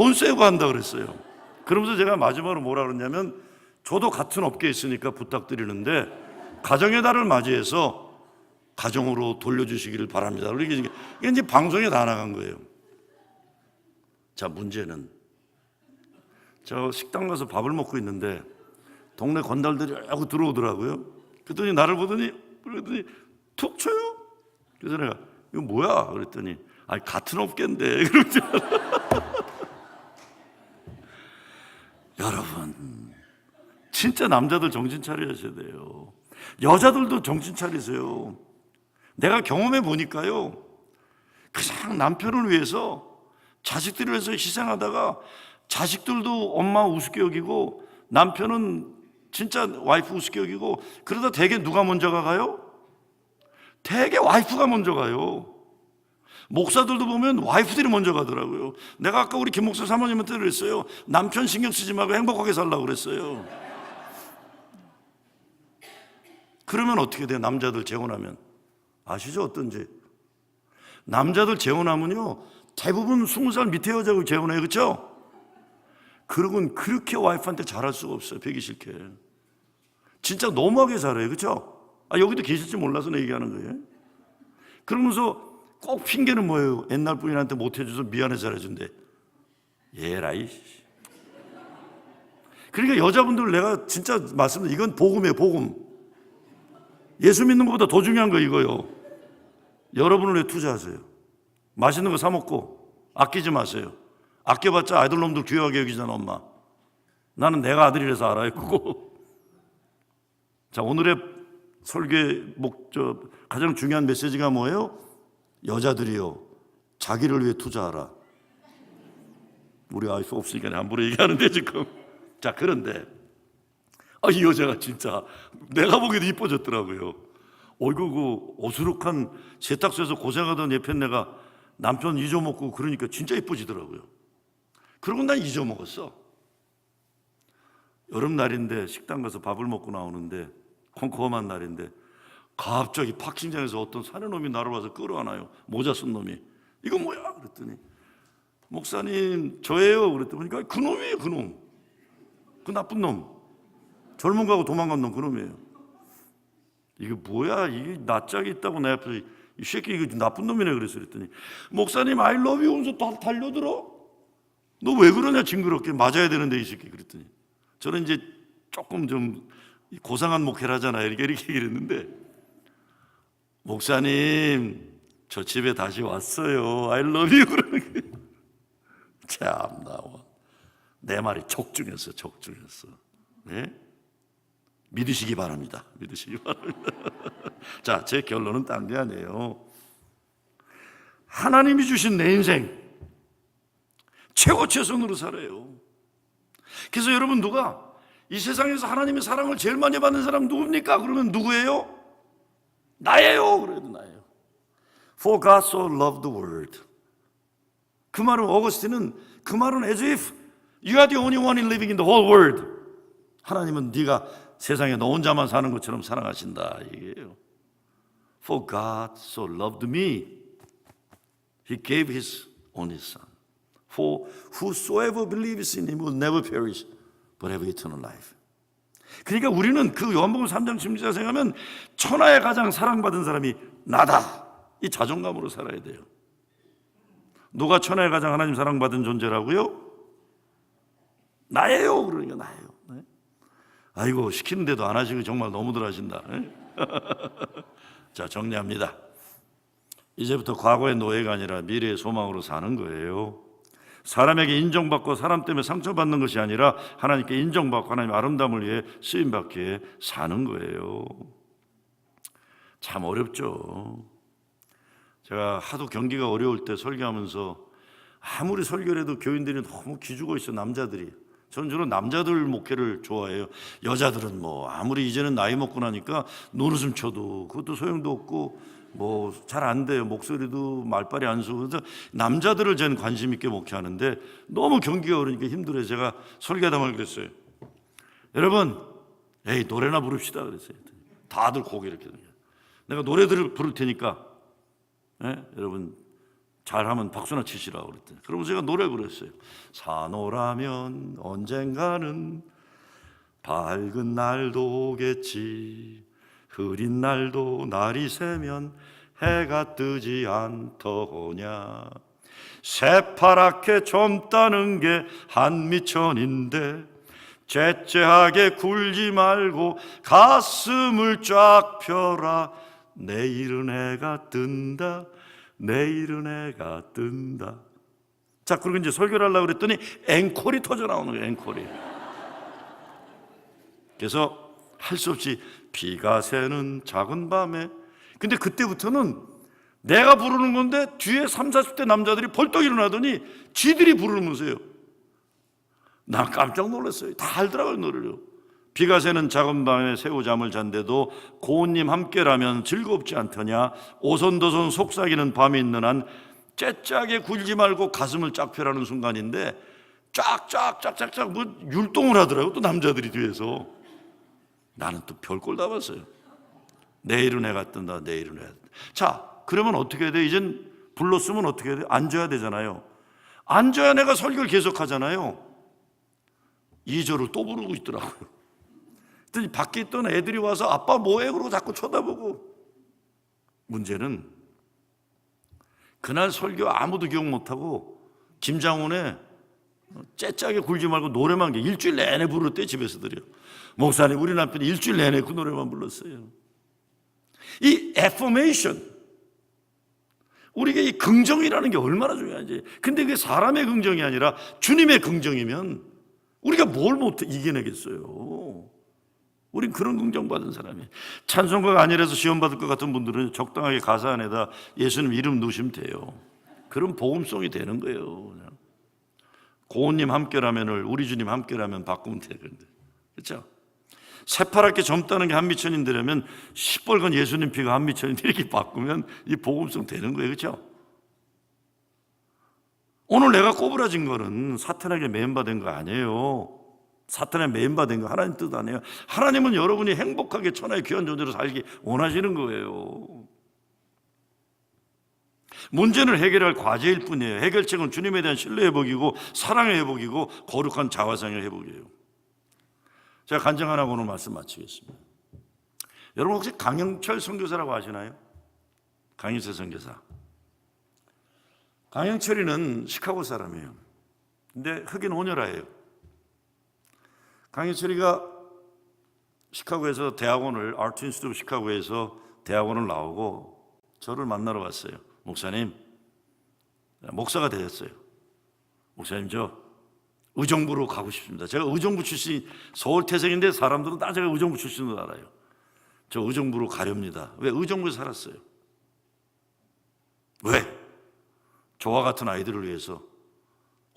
그랬어요. 그러면서 제가 마지막으로 뭐라 그랬냐면, 저도 같은 업계에 있으니까 부탁드리는데 가정의 달을 맞이해서 가정으로 돌려주시기를 바랍니다. 이게 이제 방송에 다 나간 거예요. 자, 문제는 저 식당 가서 밥을 먹고 있는데 동네 건달들이 하고 들어오더라고요. 그랬더니 나를 보더니 툭 쳐요. 그래서 내가 이거 뭐야? 그랬더니 아니, 같은 업계인데. 그러죠. 여러분, 진짜 남자들 정신 차리셔야 돼요. 여자들도 정신 차리세요. 내가 경험해 보니까요, 그냥 남편을 위해서, 자식들을 위해서 희생하다가 자식들도 엄마 우습게 여기고 남편은 진짜 와이프 우습게 여기고, 그러다 대개 누가 먼저 가요? 대개 와이프가 먼저 가요. 목사들도 보면 와이프들이 먼저 가더라고요. 내가 아까 우리 김 목사 사모님한테 그랬어요. 남편 신경 쓰지 말고 행복하게 살라고 그랬어요. 그러면 어떻게 돼요? 남자들 재혼하면 아시죠? 어떤지. 남자들 재혼하면요, 대부분 20살 밑에 여자하고 재혼해요. 그렇죠? 그러고는 그렇게 와이프한테 잘할 수가 없어요. 배기 싫게. 진짜 너무하게 잘해요. 그렇죠? 여기도 계실지 몰라서 내 얘기하는 거예요. 그러면서 꼭 핑계는 뭐예요? 옛날 부인한테 못해줘서 미안해서 잘해준대. 예라이. 그러니까 여자분들 내가 진짜 말씀드려, 이건 복음이에요. 복음. 예수 믿는 것보다 더 중요한 거 이거요. 여러분을 위해 투자하세요. 맛있는 거 사 먹고 아끼지 마세요. 아껴봤자 아이들놈들 귀하게 여기잖아. 엄마, 나는 내가 아들이라서 알아요. 그거. 자, 오늘의 설교의 가장 중요한 메시지가 뭐예요? 여자들이요, 자기를 위해 투자하라. 우리 와이프 없으니까 함부로 얘기하는데 지금. 자, 그런데 이 여자가 진짜 내가 보기에도 이뻐졌더라고요. 그 어수룩한 세탁소에서 고생하던 예편네가 남편 잊어먹고 그러니까 진짜 이뻐지더라고요. 그러고 난 잊어먹었어. 여름날인데 식당 가서 밥을 먹고 나오는데, 컴컴한 날인데 갑자기 팍신장에서 어떤 사내 놈이 나를 와서 끌어안아요. 모자 쓴 놈이. 이거 뭐야? 그랬더니 목사님 저예요. 그랬더니 그 놈이에요. 그 놈. 그 나쁜 놈. 젊은 거하고 도망간 놈, 그 놈이에요. 이게 뭐야? 이게 낯짝이 있다고 내 앞에서 이 새끼 이거 나쁜 놈이네 그랬어. 그랬더니 목사님 I love you 하면서 다 달려들어. 너 왜 그러냐 징그럽게. 맞아야 되는데 이 새끼. 그랬더니 저는 이제 조금 좀 고상한 목회를 하잖아요. 이렇게 얘기를 했는데, 목사님 저 집에 다시 왔어요. I love you 그러는 게 참나, 내 말이 적중했어. 네? 믿으시기 바랍니다. 자, 제 결론은 딴 게 아니에요. 하나님이 주신 내 인생 최고 최선으로 살아요. 그래서 여러분, 누가 이 세상에서 하나님의 사랑을 제일 많이 받는 사람 누굽니까? 그러면 누구예요? 나예요. 그래도 나예요. For God so loved the world. 그 말은, 어거스틴은 그 말은 as if you are the only one living in the whole world. 하나님은 네가 세상에 너 혼자만 사는 것처럼 사랑하신다, 이게요. For God so loved me, He gave His only Son. For whosoever believes in Him will never perish, but have eternal life. 그러니까 우리는 그 요한복음 3장 16절 생각하면 천하에 가장 사랑받은 사람이 나다, 이 자존감으로 살아야 돼요. 누가 천하에 가장 하나님 사랑받은 존재라고요? 나예요. 그러니까 나예요. 네? 아이고, 시키는데도 안 하시고 정말 너무들 하신다. 네? 자, 정리합니다. 이제부터 과거의 노예가 아니라 미래의 소망으로 사는 거예요. 사람에게 인정받고 사람 때문에 상처받는 것이 아니라 하나님께 인정받고 하나님의 아름다움을 위해 쓰임받기 위해 사는 거예요. 참 어렵죠. 제가 하도 경기가 어려울 때 설교하면서 아무리 설교를 해도 교인들이 너무 기죽어 있어. 남자들이. 저는 주로 남자들 목회를 좋아해요. 여자들은 뭐 아무리 이제는 나이 먹고 나니까 노릇을 쳐도 그것도 소용도 없고 뭐 잘 안 돼요. 목소리도 말빨이 안 서고. 그래서 남자들을 저는 관심 있게 목회하는데 너무 경기가 어려우니까 힘들어요. 제가 설교하다 말고 그랬어요. 여러분, 에이 노래나 부릅시다 그랬어요. 다들 고개 이렇게 내가 노래들을 부를 테니까 여러분 잘하면 박수나 치시라고 그랬더니 그러면 제가 노래 부르었어요. 산오라면 언젠가는 밝은 날도 오겠지. 흐린 날도 날이 새면 해가 뜨지 않더냐. 새파랗게 젊다는 게 한미천인데 째째하게 굴지 말고 가슴을 쫙 펴라. 내일은 해가 뜬다. 내일은 해가 뜬다. 자, 그리고 이제 설교를 하려고 그랬더니 앵콜이 터져 나오는 거예요. 앵콜이. 그래서 할 수 없이 비가 새는 작은 밤에. 근데 그때부터는 내가 부르는 건데 뒤에 30, 40대 남자들이 벌떡 일어나더니 지들이 부르면서요. 난 깜짝 놀랐어요. 다 알더라고요, 노래를. 비가 새는 작은 밤에 새우 잠을 잔데도 고운님 함께라면 즐겁지 않더냐. 오손도손 속삭이는 밤이 있는 한 째짜게 굴지 말고 가슴을 쫙 펴라는 순간인데 쫙쫙쫙쫙쫙 뭐 율동을 하더라고요. 또 남자들이 뒤에서. 나는 또 별꼴 다 봤어요. 내일은 해가 뜬다. 내일은 해가 뜬다. 자, 그러면 어떻게 해야 돼? 이젠 불렀으면 어떻게 해야 돼? 앉아야 되잖아요. 앉아야 내가 설교를 계속하잖아요. 2절을 또 부르고 있더라고요. 그랬더니 밖에 있던 애들이 와서 아빠 뭐해? 그러고 자꾸 쳐다보고. 문제는 그날 설교 아무도 기억 못하고 김장훈의 째짜게 굴지 말고 노래만 일주일 내내 부르대. 집에서들이요. 목사님, 우리 남편이 일주일 내내 그 노래만 불렀어요. 이 애포메이션, 우리가 이 긍정이라는 게 얼마나 중요한지. 근데 그게 사람의 긍정이 아니라 주님의 긍정이면 우리가 뭘 못 이겨내겠어요. 우린 그런 긍정받은 사람이에요. 찬송가가 아니라서 시험받을 것 같은 분들은 적당하게 가사 안에다 예수님 이름 넣으시면 돼요. 그럼 복음송이 되는 거예요. 그냥. 고운님 함께라면을 우리 주님 함께라면 바꾸면 되는데, 그렇죠? 새파랗게 젊다는 게 한미천인데라면 시뻘건 예수님 피가 한미천인데 이렇게 바꾸면 이 복음송 되는 거예요, 그렇죠? 오늘 내가 꼬부라진 거는 사탄에게 매인받은 거 아니에요. 사탄에 매인받은 거 하나님 뜻 아니에요. 하나님은 여러분이 행복하게 천하의 귀한 존재로 살기 원하시는 거예요. 문제는 해결할 과제일 뿐이에요. 해결책은 주님에 대한 신뢰 회복이고 사랑의 회복이고 거룩한 자화상의 회복이에요. 제가 간증 하나 하고 오늘 말씀 마치겠습니다. 여러분 혹시 강영철 선교사라고 아시나요? 강영철 선교사. 강영철이는 시카고 사람이에요. 근데 흑인 혼혈아예요. 강영철이가 시카고에서 대학원을 아트 인스티튜트 시카고에서 대학원을 나오고 저를 만나러 왔어요. 목사님, 목사가 되었어요. 목사님, 저 의정부로 가고 싶습니다. 제가 의정부 출신, 서울 태생인데 사람들은 다 제가 의정부 출신으로 알아요. 저 의정부로 가렵니다. 왜? 의정부에 살았어요. 왜? 저와 같은 아이들을 위해서,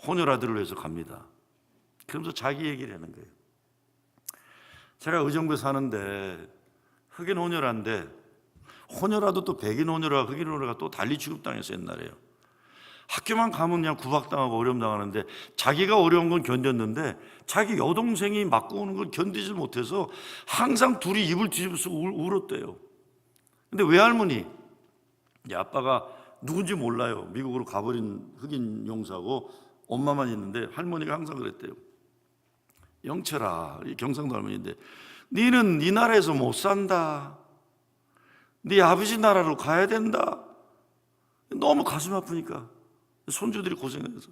혼혈 아들을 위해서 갑니다. 그러면서 자기 얘기를 하는 거예요. 제가 의정부에 사는데 흑인 혼혈아인데 혼혈아도 또 백인 혼혈아, 흑인 혼혈아가 또 달리 취급당했어요. 옛날에요. 학교만 가면 그냥 구박당하고 어려움 당하는데 자기가 어려운 건 견뎠는데 자기 여동생이 맞고 오는 걸 견디지 못해서 항상 둘이 입을 뒤집어 쓰고 울었대요. 근데 외할머니, 아빠가 누군지 몰라요. 미국으로 가버린 흑인 용사고 엄마만 있는데 할머니가 항상 그랬대요. 영철아, 이 경상도 할머니인데 너는 네 나라에서 못 산다. 네 아버지 나라로 가야 된다. 너무 가슴 아프니까 손주들이 고생해서.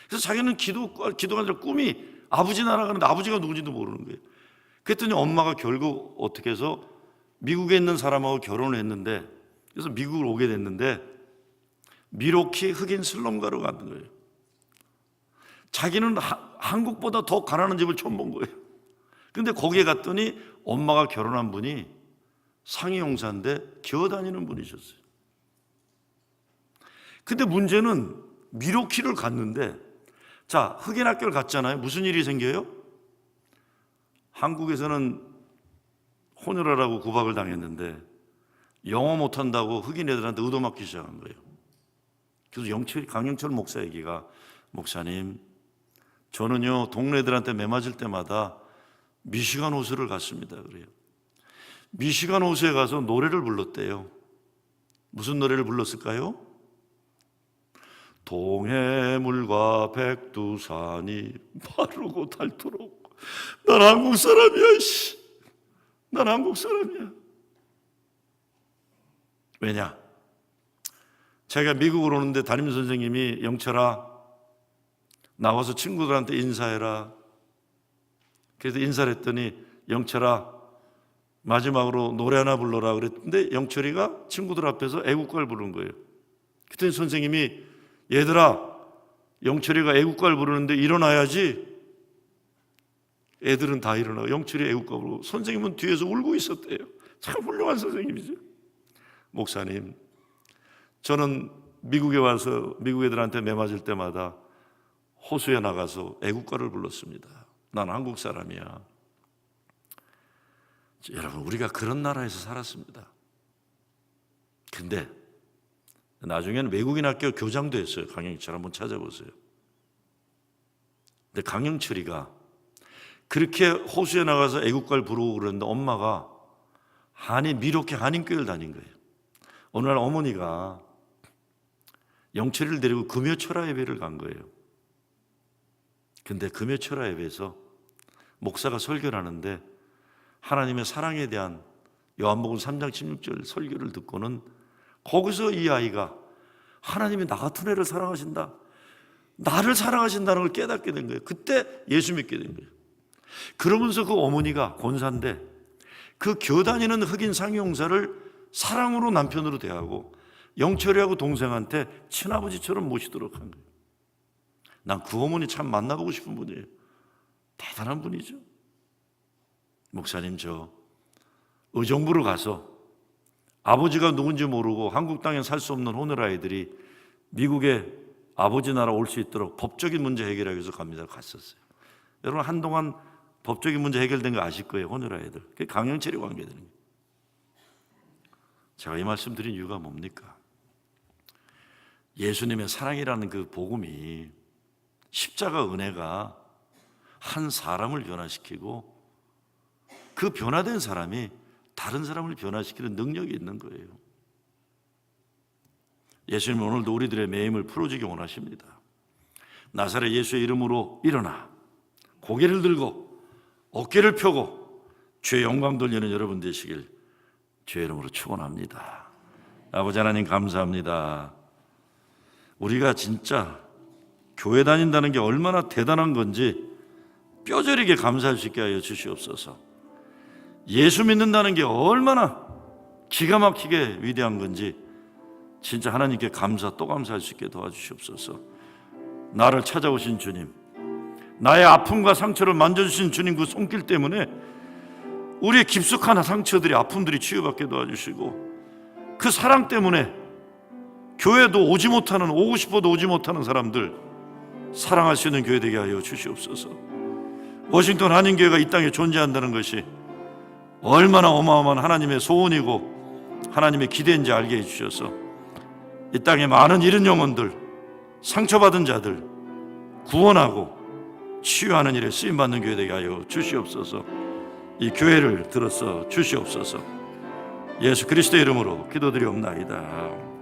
그래서 자기는 기도가 아니라 꿈이 아버지 나라 가는데 아버지가 누군지도 모르는 거예요. 그랬더니 엄마가 결국 어떻게 해서 미국에 있는 사람하고 결혼을 했는데, 그래서 미국을 오게 됐는데 미로키 흑인 슬럼가로 가는 거예요. 자기는 한국보다 더 가난한 집을 처음 본 거예요. 근데 거기에 갔더니 엄마가 결혼한 분이 상위용사인데 기어다니는 분이셨어요. 근데 문제는 미로키를 갔는데, 자, 흑인 학교를 갔잖아요. 무슨 일이 생겨요? 한국에서는 혼혈하라고 구박을 당했는데 영어 못한다고 흑인 애들한테 의도맞기 시작한 거예요. 그래서 강영철 목사 얘기가, 목사님, 저는요 동네 애들한테 매맞을 때마다 미시간 호수를 갔습니다. 그래요. 미시간 호수에 가서 노래를 불렀대요. 무슨 노래를 불렀을까요? 동해물과 백두산이 마르고 닳도록. 난 한국 사람이야. 난 한국 사람이야. 왜냐? 제가 미국을 오는데 담임 선생님이, 영철아, 나와서 친구들한테 인사해라. 그래서 인사를 했더니, 영철아, 마지막으로 노래 하나 불러라 그랬는데 영철이가 친구들 앞에서 애국가를 부른 거예요. 그랬더니 선생님이, 얘들아, 영철이가 애국가를 부르는데 일어나야지. 애들은 다 일어나고 영철이 애국가 부르고 선생님은 뒤에서 울고 있었대요. 참 훌륭한 선생님이죠. 목사님, 저는 미국에 와서 미국 애들한테 매맞을 때마다 호수에 나가서 애국가를 불렀습니다. 난 한국 사람이야. 여러분, 우리가 그런 나라에서 살았습니다. 근데 나중에는 외국인 학교 교장도 했어요. 강영철 한번 찾아보세요. 근데 강영철이가 그렇게 호수에 나가서 애국가를 부르고 그러는데 엄마가 미로키 한인교회를 다닌 거예요. 어느 날 어머니가 영철이를 데리고 금요철야 예배를 간 거예요. 근데 금요철야 예배에서 목사가 설교를 하는데 하나님의 사랑에 대한 요한복음 3장 16절 설교를 듣고는 거기서 이 아이가 하나님이 나 같은 애를 사랑하신다, 나를 사랑하신다는 걸 깨닫게 된 거예요. 그때 예수 믿게 된 거예요. 그러면서 그 어머니가 권사인데 그 교다니는 흑인 상용사를 사랑으로 남편으로 대하고 영철이하고 동생한테 친아버지처럼 모시도록 한 거예요. 난 그 어머니 참 만나보고 싶은 분이에요. 대단한 분이죠. 목사님, 저 의정부로 가서 아버지가 누군지 모르고 한국 땅에 살 수 없는 혼혈 아이들이 미국에 아버지 나라 올 수 있도록 법적인 문제 해결하기 위해서 갑니다. 갔었어요. 여러분, 한동안 법적인 문제 해결된 거 아실 거예요. 혼혈 아이들. 그게 강영철이 관계되는 거예요. 제가 이 말씀 드린 이유가 뭡니까? 예수님의 사랑이라는 그 복음이, 십자가 은혜가 한 사람을 변화시키고 그 변화된 사람이 다른 사람을 변화시키는 능력이 있는 거예요. 예수님은 오늘도 우리들의 매임을 풀어주기 원하십니다. 나사렛 예수의 이름으로 일어나 고개를 들고 어깨를 펴고 주의 영광 돌리는 여러분 되시길 주의 이름으로 축원합니다. 아버지 하나님, 감사합니다. 우리가 진짜 교회 다닌다는 게 얼마나 대단한 건지 뼈저리게 감사할 수 있게 하여 주시옵소서. 예수 믿는다는 게 얼마나 기가 막히게 위대한 건지 진짜 하나님께 감사 또 감사할 수 있게 도와주시옵소서. 나를 찾아오신 주님, 나의 아픔과 상처를 만져주신 주님 그 손길 때문에 우리의 깊숙한 상처들이, 아픔들이 치유받게 도와주시고, 그 사랑 때문에 교회도 오지 못하는, 오고 싶어도 오지 못하는 사람들 사랑할 수 있는 교회 되게 하여 주시옵소서. 워싱턴 한인교회가 이 땅에 존재한다는 것이 얼마나 어마어마한 하나님의 소원이고 하나님의 기대인지 알게 해주셔서 이 땅에 많은 잃은 영혼들, 상처받은 자들 구원하고 치유하는 일에 쓰임받는 교회 되게 하여 주시옵소서. 이 교회를 들어서 주시옵소서. 예수 그리스도의 이름으로 기도드리옵나이다.